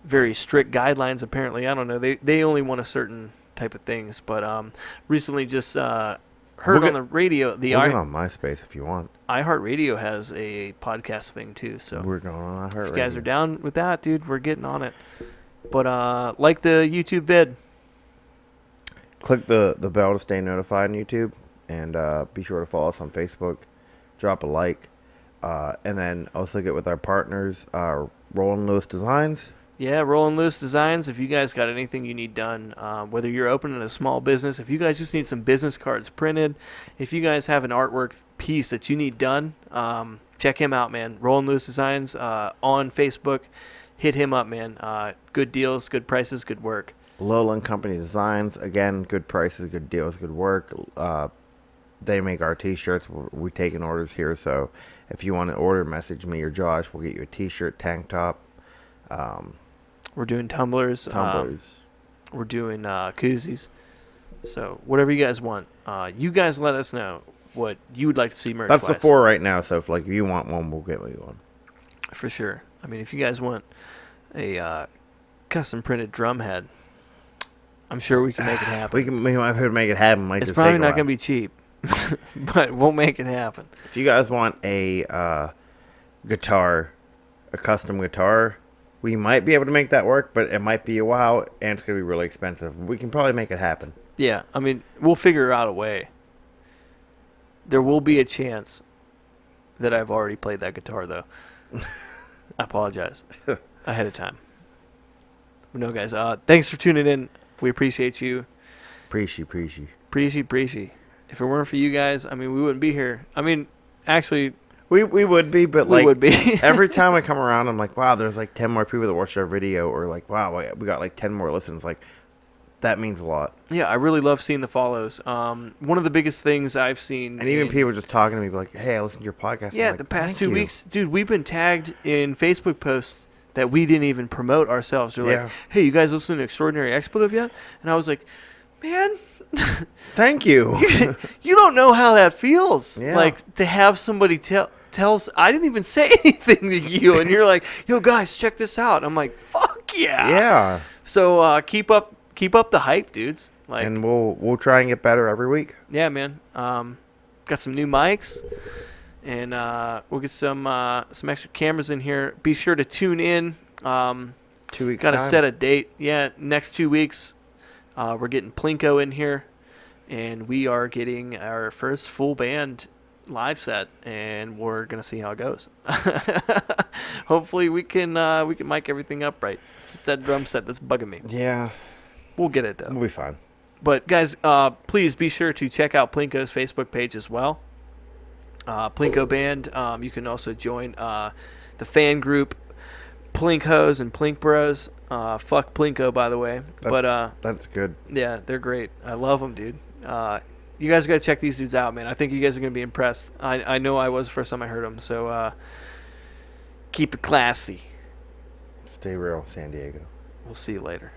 very strict guidelines. Apparently, I don't know. They only want a certain type of things. But recently, just heard on the radio We'll get on MySpace if you want. iHeartRadio has a podcast thing too. So We're going on iHeartRadio. if you guys are down with that, dude, we're getting on it. But like the YouTube vid. Click the bell to stay notified on YouTube, and be sure to follow us on Facebook. Drop a like, and then also get with our partners, Roland Lewis Designs. Yeah, Roland Lewis Designs. If you guys got anything you need done, whether you're opening a small business, if you guys just need some business cards printed, if you guys have an artwork piece that you need done, check him out, man. Roland Lewis Designs on Facebook. Hit him up, man. Good deals, good prices, good work. Lowland Company Designs. Again, good prices, good deals, good work. They make our t-shirts. We taking orders here, so if you want to order, message me or Josh. We'll get you a t-shirt, tank top. We're doing tumblers. Tumblers. We're doing koozies. So whatever you guys want, you guys let us know what you would like to see merch. That's the 4 right now. So if if you want one, we'll get you one. For sure. I mean, if you guys want a custom printed drum head, I'm sure we can make it happen. We might be able to make it happen. It's probably not going to be cheap, but we'll make it happen. If you guys want a guitar, a custom guitar, we might be able to make that work, but it might be a while, and it's going to be really expensive. We can probably make it happen. Yeah, I mean, we'll figure out a way. There will be a chance that I've already played that guitar, though. I apologize ahead of time. But no, guys, thanks for tuning in. We appreciate you. Appreciate. If it weren't for you guys, I mean, we wouldn't be here. I mean, actually, we would be, but we would be. every time I come around, I'm like, wow, there's like 10 more people that watched our video, or like, wow, we got like 10 more listens. Like, that means a lot. Yeah, I really love seeing the follows. One of the biggest things I've seen, and even people just talking to me like, hey, I listened to your podcast. Yeah, like, the past 2 weeks, dude, we've been tagged in Facebook posts that we didn't even promote ourselves. They're like, hey, you guys listen to Extraordinary Expletive yet? And I was like, man, thank you. You don't know how that feels. Yeah. Like, to have somebody tells, I didn't even say anything to you, and you're like, yo, guys, check this out. I'm like, fuck yeah. Yeah. So keep up the hype, dudes. Like, and we'll try and get better every week. Yeah, man. Got some new mics. And we'll get some extra cameras in here. Be sure to tune in. 2 weeks. Got to set a date. Yeah, next 2 weeks, we're getting Plinko in here, and we are getting our first full band live set, and we're gonna see how it goes. Hopefully, we can mic everything up right. It's just that drum set that's bugging me. Yeah, we'll get it though. We'll be fine. But guys, please be sure to check out Plinko's Facebook page as well. Plinko Band. You can also join the fan group Plinkos and Plink Bros. Fuck Plinko, by the way. That's good. Yeah, they're great. I love them, dude. You guys got to check these dudes out, man. I think you guys are going to be impressed. I know I was the first time I heard them. So keep it classy. Stay real, San Diego. We'll see you later.